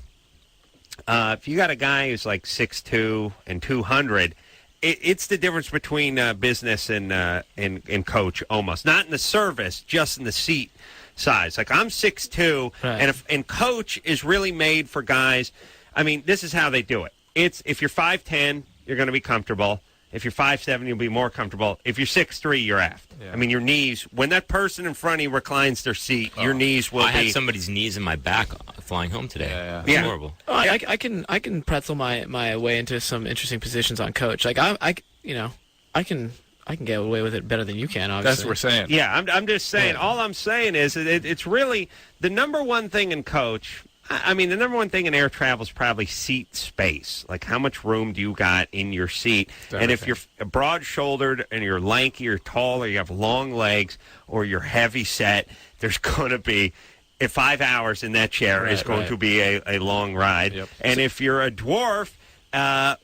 A: if you got a guy who's like 6'2" and 200, it's the difference between business and coach almost. Not in the service, just in the seat size. Like I'm 6'2",
C: Right.
A: and Coach is really made for guys. I mean, this is how they do it. It's if you're 5'10", you're going to be comfortable. If you're 5'7", you'll be more comfortable. If you're 6'3", you're aft.
B: Yeah.
A: I mean, your knees, when that person in front of you reclines their seat, your knees will
D: I
A: be...
D: had somebody's knees in my back flying home today.
B: Yeah.
D: It was horrible.
C: Oh, I can pretzel my way into some interesting positions on Coach. Like I can get away with it better than you can. Obviously,
B: That's what we're saying.
A: Yeah, I'm just saying.
C: Yeah.
A: All I'm saying is it's really the number one thing in Coach. I mean, the number one thing in air travel is probably seat space. Like, how much room do you got in your seat? And if you're broad-shouldered and you're lanky or tall or you have long legs or you're heavy set, there's going to be 5 hours in that chair is going to be a long ride.
B: Yep.
A: And if you're a dwarf, a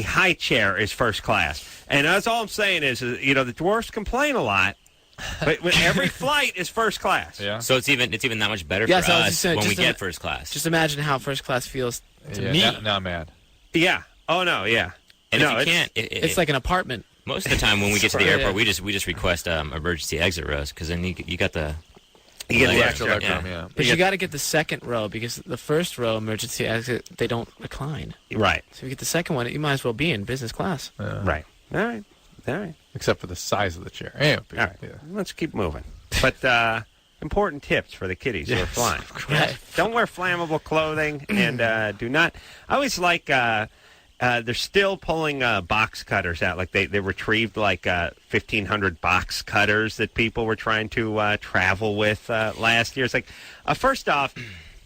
A: high chair is first class. And that's all I'm saying is the dwarfs complain a lot. But when every flight is first class.
B: Yeah.
D: So it's even that much better
C: Yeah,
D: for
C: so I was
D: us
C: just saying,
D: when we
C: just
D: get first class.
C: Just imagine how first class feels to me.
B: Now I'm mad.
A: Yeah. Oh no. Yeah.
D: And
A: no,
D: if you can't,
C: It's like an apartment.
D: most of the time when we get to the
C: Sorry,
D: airport,
C: yeah.
D: we just request emergency exit rows because then you got the
A: You get the
B: The
A: extra.
B: actual leg room, yeah.
C: But you got to get the second row because the first row emergency exit they don't recline.
A: Right.
C: So if you get the second one, you might as well be in business class.
A: Right. All right. All right.
B: Except for the size of the chair. Yeah.
A: All right.
B: Yeah.
A: Let's keep moving. But important tips for the kiddies who are flying.
C: Right.
A: Don't wear flammable clothing, and do not. I always like. They're still pulling box cutters out. Like they retrieved like 1,500 box cutters that people were trying to travel with last year. It's like, first off,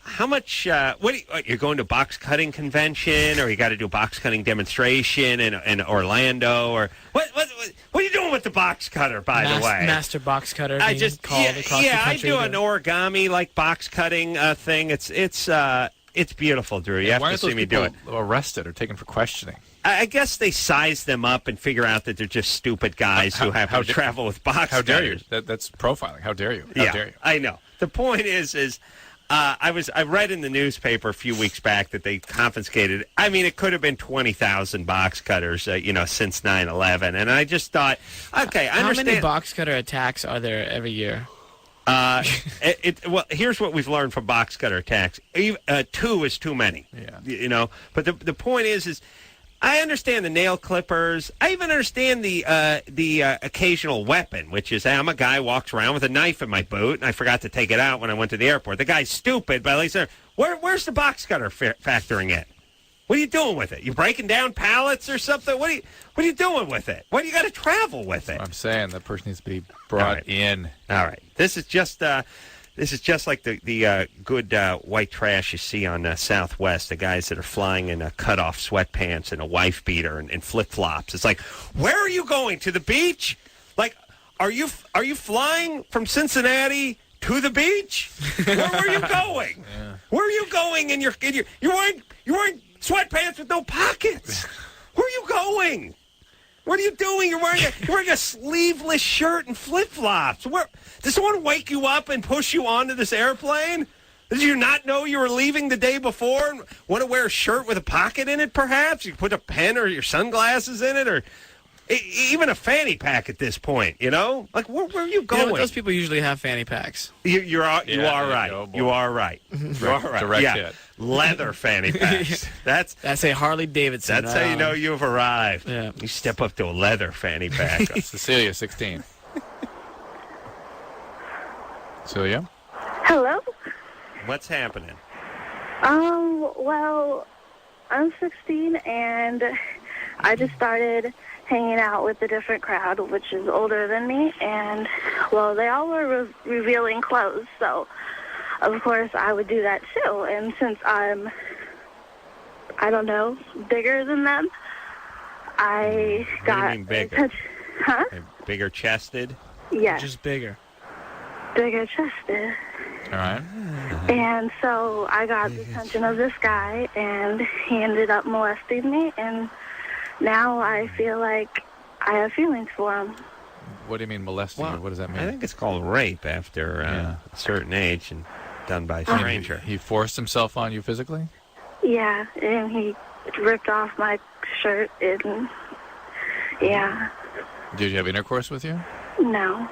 A: how much? You're going to a box cutting convention, or you got to do a box cutting demonstration in Orlando, or what? What are you doing with the box cutter? By the way,
C: master box cutter.
A: I
C: being
A: just
C: called across the
A: I
C: country
A: do
C: to-
A: an origami like box cutting thing. It's beautiful, Drew. You have
B: Why
A: to
B: aren't
A: see
B: those
A: me do it.
B: people arrested or taken for questioning?
A: I guess they size them up and figure out that they're just stupid guys who have to travel with box
B: How dare you?
A: cutters.
B: That's profiling. How dare you? How dare you?
A: I know. The point is I read in the newspaper a few weeks back that they confiscated. I mean, it could have been 20,000 box cutters, since 9/11, and I just thought, okay, I understand.
C: How many box cutter attacks are there every year?
A: Well, here's what we've learned from box cutter attacks. 2 is too many.
B: Yeah.
A: But the point is I understand the nail clippers. I even understand the occasional weapon, which is I'm a guy who walks around with a knife in my boot, and I forgot to take it out when I went to the airport. The guy's stupid, but at least where's the box cutter factoring in? What are you doing with it? You breaking down pallets or something? What are you doing with it? Why do you got to travel with it?
B: I'm saying that person needs to be brought in.
A: All right. This is just like the good white trash you see on Southwest, the guys that are flying in cut-off sweatpants and a wife beater and flip-flops. It's like, where are you going? To the beach? Like, are you flying from Cincinnati to the beach? Where are you going?
B: Yeah.
A: Where are you going? And you're wearing sweatpants with no pockets. Where are you going? What are you doing? You're wearing a sleeveless shirt and flip-flops. Did someone wake you up and push you onto this airplane? Did you not know you were leaving the day before and want to wear a shirt with a pocket in it, perhaps? You put a pen or your sunglasses in it, or even a fanny pack at this point, Like, where are you going?
C: Those people usually have fanny packs.
A: You are right. You are right. You are right.
B: Direct hit.
A: Leather fanny packs. That's
C: a Harley Davidson.
A: That's how you know you've arrived.
C: Yeah.
A: You step up to a leather fanny pack.
B: Cecilia, 16. Cecilia?
H: Hello?
A: What's happening?
H: Well, I'm 16 and I just started hanging out with a different crowd, which is older than me, and, well, they all were revealing clothes, so, of course, I would do that too, and since I'm, I don't know, bigger than them, I
A: What
H: got...
A: do you mean bigger?
H: Huh?
A: Bigger chested?
H: Yes.
C: Just bigger.
H: Bigger chested.
B: All right.
H: And so I got the attention of this guy, and he ended up molesting me, and now I feel like I have feelings for him.
B: What do you mean molesting?
A: Well,
B: or what does that mean?
A: I think it's called rape after a certain age and done by a stranger.
B: He forced himself on you physically?
H: Yeah, and he ripped off my shirt, and yeah.
B: Did you have intercourse with you?
H: No.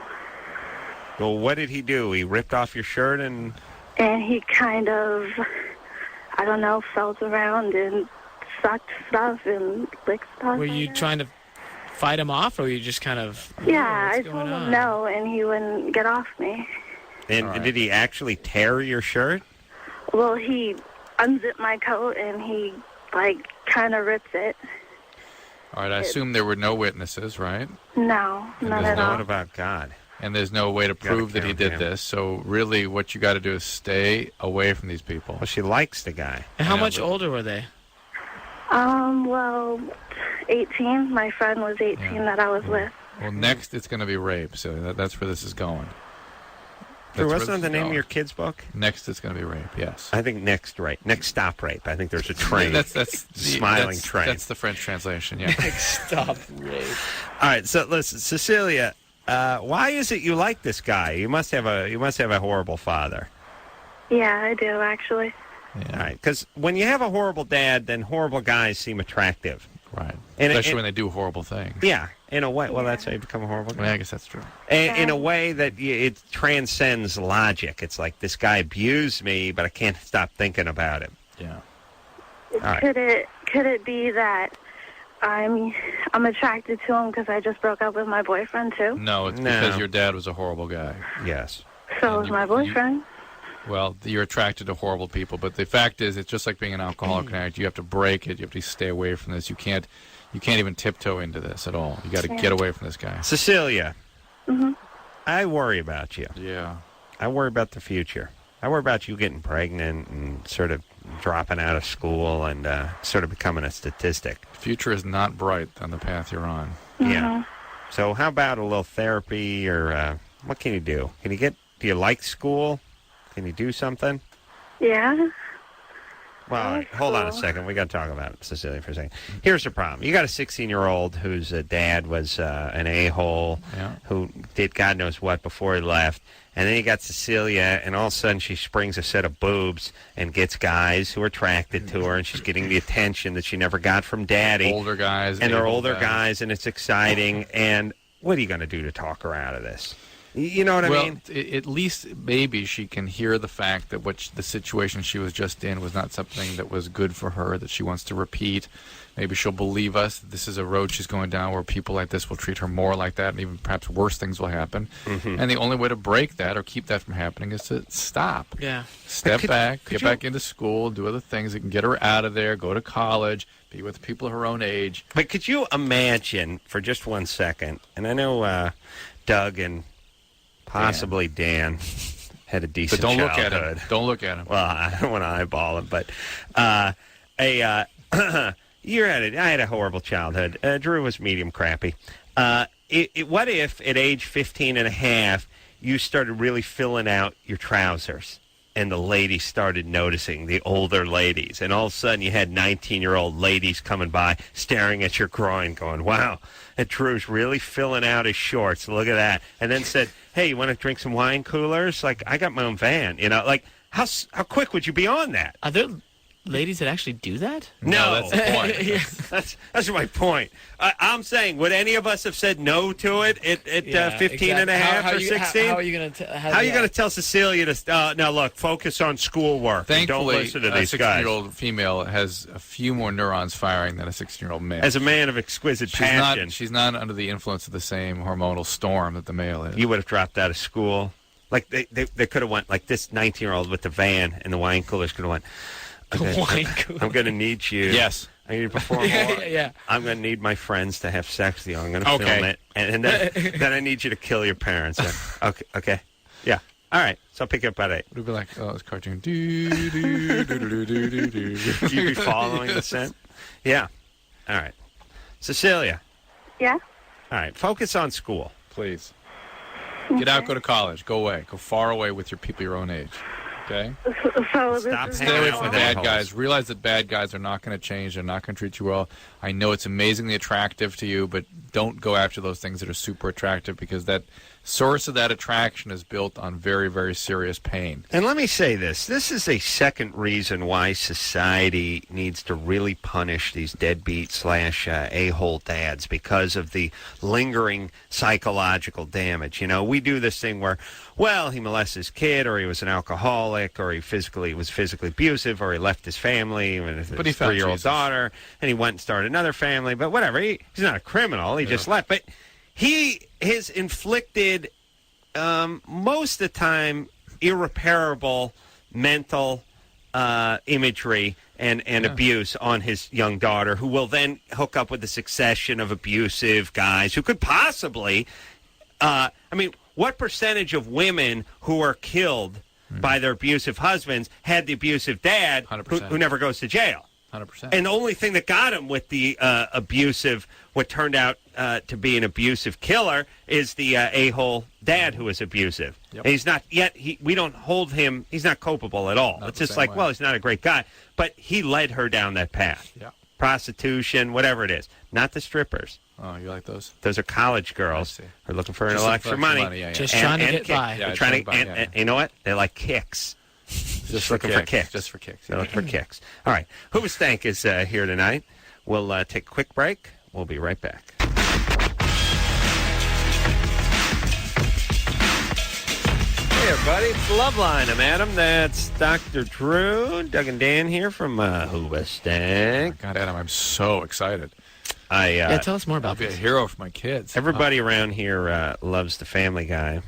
A: Well, what did he do? He ripped off your shirt and
I: he kind of, I don't know, felt around and sucked stuff and licked stuff.
C: Were you trying to fight him off, or were you just kind of...
I: Yeah,
C: what's
I: I
C: going
I: told him
C: on?
I: no, and he wouldn't get off me.
A: And did he actually tear your shirt?
I: Well, he unzipped my coat, and he, like, kind of rips it.
B: All right, I assume there were no witnesses, right?
I: No, not at all.
A: What about God?
B: And there's no way to prove that he
A: count
B: did
A: him.
B: this. So really what you got to do is stay away from these people.
A: Well, she likes the guy.
C: And how
B: Yeah,
C: much
B: but-
C: older were they?
I: Well, 18. My friend was 18 that I was with.
B: Well, next it's going to be rape. So that's where this is going.
A: Drew,
B: That's
A: what's
B: where
A: on the
B: this is
A: name of
B: going.
A: your kid's book?
B: Next it's going to be rape, yes.
A: I think next stop rape. I think there's a train.
B: That's
A: Smiling train.
B: That's the French translation, yeah.
C: Stop rape.
A: All right, so listen, Cecilia, why is it you like this guy? You must have a horrible father.
I: Yeah, I do, actually.
A: All right, because when you have a horrible dad, then horrible guys seem attractive.
B: Right.
A: And
B: Especially when they do horrible things.
A: Yeah, in a way. Well, that's how you become a horrible guy.
B: I guess that's true.
A: In a way that it transcends logic. It's like, this guy abused me, but I can't stop thinking about him.
B: Yeah.
A: All right.
I: Could it be that I'm attracted to him because I just broke up with my boyfriend too?
B: No, it's because your dad was a horrible guy.
A: Yes.
I: So was my boyfriend.
B: Well, you're attracted to horrible people, but the fact is, it's just like being an alcoholic addict. You have to break it. You have to stay away from this. You can't even tiptoe into this at all. You got to get away from this guy.
A: Cecilia,
I: Mhm.
A: I worry about you.
B: Yeah.
A: I worry about the future. I worry about you getting pregnant and sort of dropping out of school and sort of becoming a statistic.
B: The future is not bright on the path you're on.
A: Yeah. So how about a little therapy, or what can you do? Do you like school? Can you do something?
I: Yeah.
A: Well, all right, hold on a second. We got to talk about it, Cecilia, for a second. Here's the problem. You got a 16-year-old whose dad was an a-hole who did God knows what before he left. And then you got Cecilia, and all of a sudden she springs a set of boobs and gets guys who are attracted to her, and she's getting the attention that she never got from Daddy.
B: Older guys.
A: And they're
B: able
A: older guys, and it's exciting. And what are you going to do to talk her out of this? You know what I mean?
B: Well, at least maybe she can hear the fact that the situation she was just in was not something that was good for her, that she wants to repeat. Maybe she'll believe us that this is a road she's going down where people like this will treat her more like that, and even perhaps worse things will happen.
A: Mm-hmm.
B: And the only way to break that or keep that from happening is to stop.
C: Yeah.
B: Step back, get back into school, do other things that can get her out of there, go to college, be with people her own age.
A: But could you imagine for just 1 second, and I know Doug and possibly Dan had a decent
B: But don't
A: childhood.
B: look at him. Don't look at him.
A: Well, I don't want to eyeball him, but I had a horrible childhood. Drew was medium crappy. What if at age 15 and a half you started really filling out your trousers? And the ladies started noticing, the older ladies. And all of a sudden you had 19-year-old ladies coming by, staring at your groin, going, wow, that Drew's really filling out his shorts. Look at that. And then said, hey, you want to drink some wine coolers? Like, I got my own van. You know, like, how quick would you be on that?
C: Are there ladies that actually do that?
A: No,
B: that's the point.
C: Yeah.
A: That's my point. I'm saying, would any of us have said no to it at 15 and a half or 16?
C: How are you going to
A: How are you going to tell Cecilia to, now look, focus on schoolwork. And don't
B: Thankfully,
A: listen to
B: a
A: these guys.
B: 16-year-old female has a few more neurons firing than a 16-year-old male.
A: As a man of exquisite passion.
B: She's not under the influence of the same hormonal storm that the male is.
A: You would have dropped out of school. Like, they could have went, like this 19-year-old with the van and the wine coolers could have went, okay,
C: wine cooler.
A: I'm going to need you.
B: Yes.
A: I need to perform more.
C: Yeah.
A: I'm going to need my friends to have sex with you. I'm going to film it. And then I need you to kill your parents. Yeah. Okay. Yeah. All right. So I'll pick you up at 8.
B: It would be like, oh, it's cartoon. Do, do, do, do, do, do, do.
A: You'd be following the scent? Yeah. All right. Cecilia.
I: Yeah.
A: All right. Focus on school.
B: Please. Get out, go to college. Go away. Go far away with your people your own age. Okay?
H: So
A: Stop
H: this is
B: Stay away
A: out
B: from
A: with
B: bad
A: assholes.
B: guys. Realize that bad guys are not going to change. They're not going to treat you well. I know it's amazingly attractive to you, but don't go after those things that are super attractive because that source of that attraction is built on very, very serious pain.
A: And let me say this. This is a second reason why society needs to really punish these deadbeat / a-hole dads because of the lingering psychological damage. You know, we do this thing where, well, he molested his kid, or he was an alcoholic, or he was physically abusive, or he left his family with
B: But he
A: his
B: found
A: 3-year-old
B: Jesus.
A: daughter, and he went and started another family. But whatever, he's not a criminal. He just left. But he has inflicted, most of the time, irreparable mental imagery and abuse on his young daughter, who will then hook up with a succession of abusive guys who could possibly, what percentage of women who are killed by their abusive husbands had the abusive dad who never goes to jail?
B: 100%.
A: And the only thing that got him with the what turned out to be an abusive killer, is the a-hole dad who was abusive.
B: Yep.
A: And he's not yet. We don't hold him. He's not culpable at all.
B: Not
A: It's
B: the
A: just
B: same
A: like,
B: way.
A: well, he's not a great guy, but he led her down that path.
B: Yeah.
A: Prostitution, whatever it is. Not the strippers.
B: Oh, you like those?
A: Those are college girls
B: I see.
A: who are looking for a
B: Just
A: little
B: looking
A: extra
B: for
A: money.
B: extra money, yeah, yeah.
C: Just trying to get by.
A: They're
B: Yeah,
A: trying to,
B: trying to buy,
A: and you know what? They like kicks.
B: Just
A: looking for kicks.
B: Just for kicks.
A: They're looking for kicks. All right. Who Stank is here tonight. We'll take a quick break. We'll be right back. Hey, everybody. It's Loveline. I'm Adam. That's Dr. Drew. Doug and Dan here from Who Stank.
B: God, Adam, I'm so excited.
C: Yeah, tell us more
B: I'll
C: about
B: be a
C: this.
B: hero for my kids.
A: Everybody around here loves the Family Guy,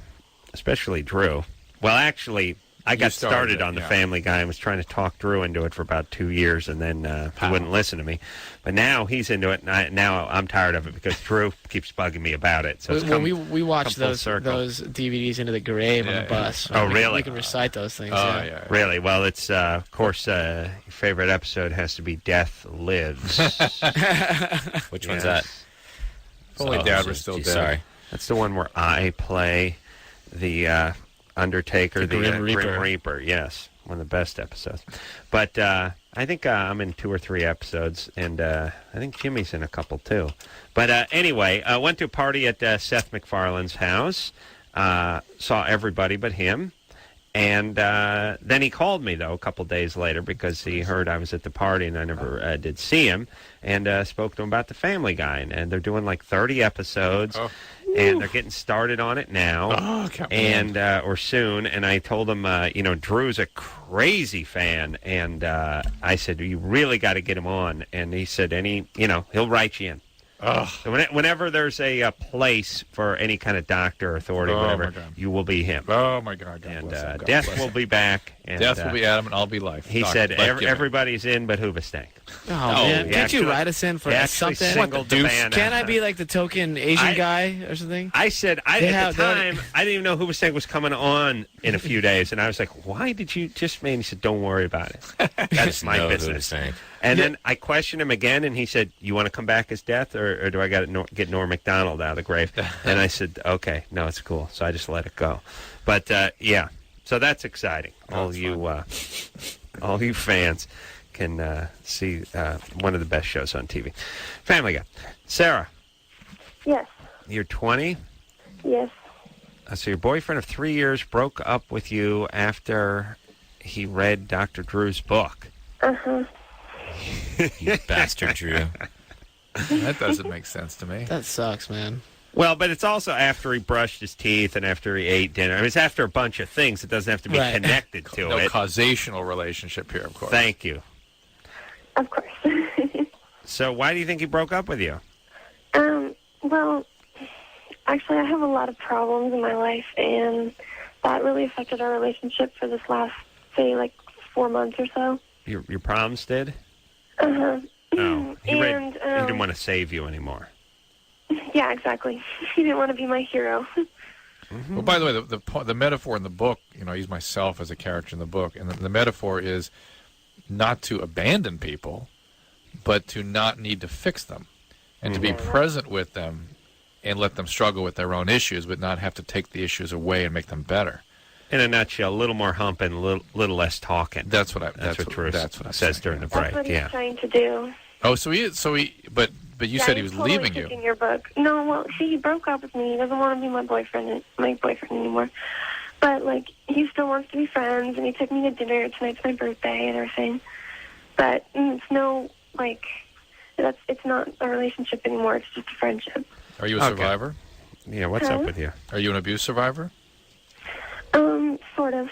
A: especially Drew. Well, actually, I got started on the Family Guy and was trying to talk Drew into it for about 2 years, and then he wouldn't listen to me. But now he's into it, and now I'm tired of it because Drew keeps bugging me about it. So it's
C: When we watched
A: full
C: those
A: circle.
C: DVDs Into the Grave on the bus.
A: Oh, really?
C: We can recite those things.
B: Oh,
C: yeah.
A: Really? Well, it's, of course, your favorite episode has to be Death Lives.
D: Which one's that?
B: If only Dad was still dead.
D: Sorry.
A: That's the one where I play the Undertaker, the Grim Reaper. Yes, one of the best episodes. But I think I'm in 2 or 3 episodes, and I think Jimmy's in a couple too. But anyway, I went to a party at Seth MacFarlane's house, saw everybody but him. And then he called me, though, a couple days later because he heard I was at the party and I never did see him, and spoke to him about the Family Guy. And they're doing like 30 episodes, and they're getting started on it now, or soon. And I told him, Drew's a crazy fan, and I said, you really got to get him on. And he said, he'll write you in. So whenever there's a place for any kind of doctor, or authority, whatever, you will be him.
B: Oh, my God. God
A: And
B: bless him. God
A: Death
B: bless
A: will
B: him.
A: be back. And,
B: Death will be Adam, and I'll be life.
A: He
B: Doctor,
A: said
B: life-giving.
A: everybody's in but Hoobastank.
C: Oh, man.
A: he
C: Can't
A: actually-
C: you write us in for
A: he actually
C: something?
A: singled the band
C: Can't
A: out.
C: I be like the token Asian guy or something?
A: I said, at
C: have-
A: the time, I didn't even know Hoobastank was coming on in a few days. And I was like, why did you just, man? He said, don't worry about it. That's my
D: No,
A: business.
D: Hoobastank.
A: And then I questioned him again, and he said, you want to come back as Death, or do I got to get Norm MacDonald out of the grave? And I said, okay, no, it's cool. So I just let it go. But, yeah, so that's exciting. All you fans can see one of the best shows on TV. Family Guy. Sarah,
H: Yes.
A: you're 20?
H: Yes.
A: So your boyfriend of 3 years broke up with you after he read Dr. Drew's book.
H: Uh-huh.
D: You bastard, Drew.
B: That doesn't make sense to me.
C: That sucks, man.
A: Well, but it's also after he brushed his teeth and after he ate dinner. I mean, it's after a bunch of things. It doesn't have to be
C: Right.
A: connected to
B: No
A: it.
B: causational relationship here, of course.
A: Thank you.
H: Of course.
A: So why do you think he broke up with you?
H: Well, actually, I have a lot of problems in my life, and that really affected our relationship for this last, say, like 4 months or so.
A: Your problems did?
H: Uh-huh.
A: No. He didn't
H: And,
A: want to save you anymore.
H: yeah, exactly. He didn't want to be my hero.
B: Well, by the way, the metaphor in the book, I use myself as a character in the book, and the metaphor is not to abandon people, but to not need to fix them, and to be present with them and let them struggle with their own issues, but not have to take the issues away and make them better.
A: In a nutshell, a little more humping, a little less talking.
B: That's what
A: Drew
B: I'm
A: says
B: saying,
A: during the
H: That's
A: break.
H: what he's
A: Yeah.
H: trying to do.
B: Oh, but you said he was
H: he's totally
B: leaving you.
H: taking your book. No, well, see, he broke up with me. He doesn't want to be my boyfriend anymore. But like, he still wants to be friends, and he took me to dinner. Tonight's my birthday and everything. But it's no it's not a relationship anymore. It's just a friendship.
B: Are you a survivor?
A: Yeah. What's up with you?
B: Are you an abuse survivor?
H: Sort of.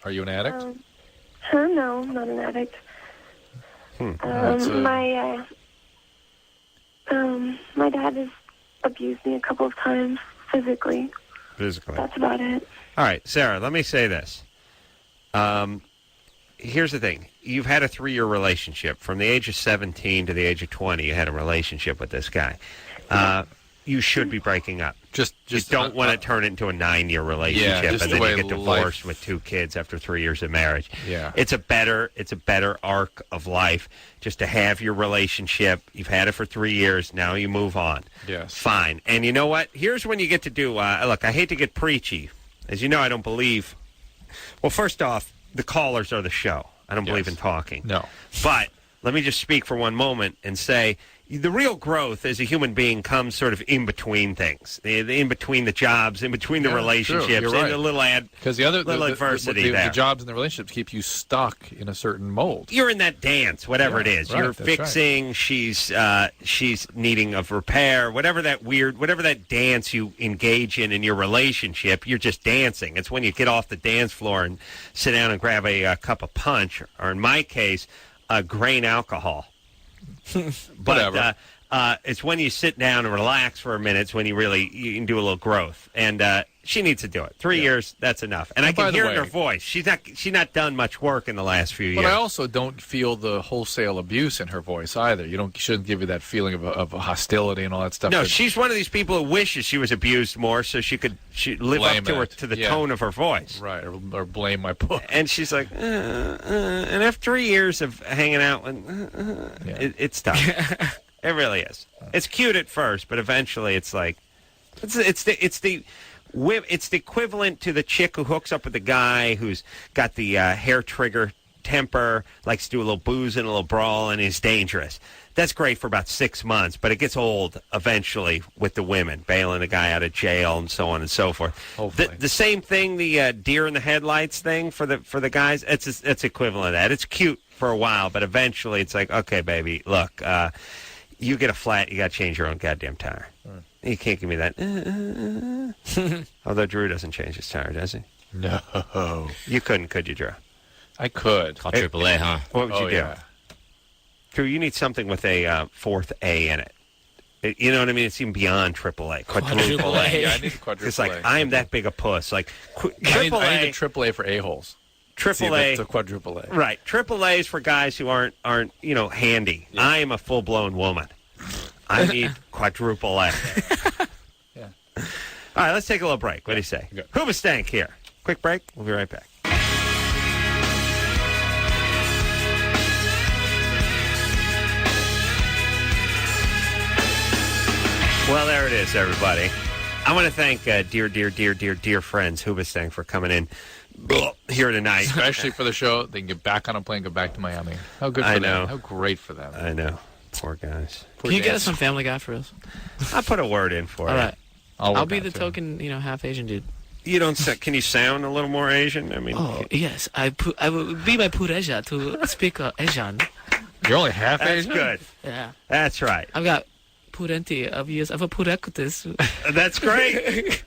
B: Are you an addict?
H: No, I'm not an addict. My dad has abused me a couple of times physically.
A: Physically.
H: That's about it.
A: All right, Sarah, let me say this. Here's the thing. You've had a 3-year relationship. From the age of 17 to the age of 20, you had a relationship with this guy. You should be breaking up. You don't want to turn it into a 9-year relationship and then you get divorced with 2 kids after 3 years of marriage.
B: Yeah.
A: It's a better arc of life just to have your relationship. You've had it for 3 years. Now you move on.
B: Yes.
A: Fine. And you know what? Here's when you get to do, look, I hate to get preachy. As you know, I don't believe. Well, first off, the callers are the show. I don't believe in talking.
B: No.
A: But let me just speak for one moment and say the real growth as a human being comes sort of in between things, in between the jobs, in between the relationships,
B: You're right.
A: and a little adversity there.
B: The jobs and the relationships keep you stuck in a certain mold.
A: You're in that dance, whatever it is.
B: Right,
A: You're
B: that's
A: fixing. Right. She's needing of repair. Whatever that dance you engage in your relationship, you're just dancing. It's when you get off the dance floor and sit down and grab a cup of punch, or in my case, grain alcohol.
B: Whatever.
A: It's when you sit down and relax for a minute. It's when you can do a little growth. And she needs to do it. 3 years, that's enough. And I can hear it in her voice. She's not done much work in the last few years.
B: But I also don't feel the wholesale abuse in her voice either. Shouldn't give you that feeling of hostility and all that stuff.
A: No, she's one of these people who wishes she was abused more so she live up to the tone of her voice.
B: Right, or blame my book.
A: And she's like, and after 3 years of hanging out, it's tough. It really is. It's cute at first, but eventually it's like, it's the equivalent to the chick who hooks up with the guy who's got the hair trigger temper, likes to do a little booze and a little brawl, and is dangerous. That's great for about 6 months, but it gets old eventually with the women, bailing the guy out of jail and so on and so forth. The same thing, the deer in the headlights thing for the guys, it's equivalent to that. It's cute for a while, but eventually it's like, okay, baby, look, you get a flat, you got to change your own goddamn tire. Right. You can't give me that. Although Drew doesn't change his tire, does he?
B: No.
A: You couldn't, could you, Drew?
B: I could.
D: Call AAA, huh?
A: What would you do?
B: Yeah.
A: Drew, you need something with a fourth A in it. You know what I mean? It's even beyond AAA. Quadruple A.
B: Yeah, I need quadruple A.
A: It's like, I am that big a puss. Like,
B: I need the AAA for a-holes.
A: AAA.
B: It's a quadruple A.
A: Right. AAA is for guys who aren't handy. Yeah. I am a full-blown woman. I need quadruple A.
B: Yeah.
A: All right, let's take a little break. What do you say? Hooba Stank here. Quick break. We'll be right back. Well, there it is, everybody. I want to thank dear friends, Hooba Stank, for coming in here tonight.
B: Especially for the show. They can get back on a plane, go back to Miami. How good for them.
A: know.
B: How great for them.
A: I know. Poor guys.
C: Can you get us some Family Guy for us?
A: I'll put a word in for
C: All
A: you.
C: right. I'll be the token, half Asian dude.
A: You don't. Can you sound a little more Asian? I mean.
C: Oh yes, I will be my pureja to speak Asian.
B: You're only half
A: Asian.
B: Asian.
A: That's good.
C: Yeah.
A: That's right.
C: I've got plenty of years of a purecutis.
A: That's great.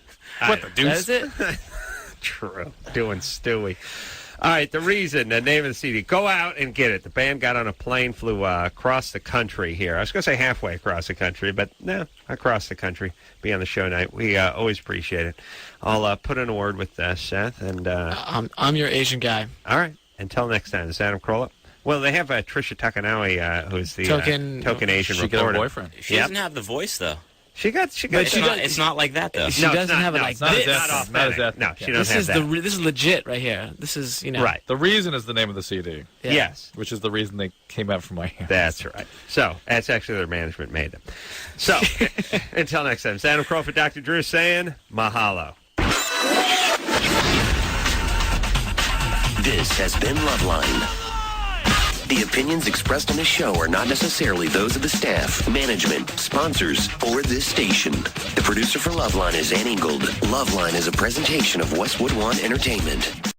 B: What the deuce?
C: That's it.
A: True. Doing Stewie. All right, the name of the CD. Go out and get it. The band got on a plane, flew across the country here. I was going to say halfway across the country, but no, across the country. Be on the show night. We always appreciate it. I'll put in a word with Seth. And
C: I'm your Asian guy.
A: All right. Until next time, this is Adam Carolla. Well, they have Trisha Takanawi, who's the token Asian
B: she
A: reporter.
B: Got a boyfriend.
D: She doesn't have the voice, though.
A: She got.
D: But it's not like that though.
C: She doesn't have it like this.
A: Not authentic. No, she doesn't have that.
C: This is legit right here. This is
A: right.
B: The Reason is the name of the CD.
C: Yeah.
A: Yes,
B: which is the reason they came out from my hands.
A: That's right. So that's actually their management made them. So until next time, it's Adam Crow for Dr. Drew saying mahalo.
K: This has been Loveline. The opinions expressed on this show are not necessarily those of the staff, management, sponsors, or this station. The producer for Loveline is Ann Ingold. Loveline is a presentation of Westwood One Entertainment.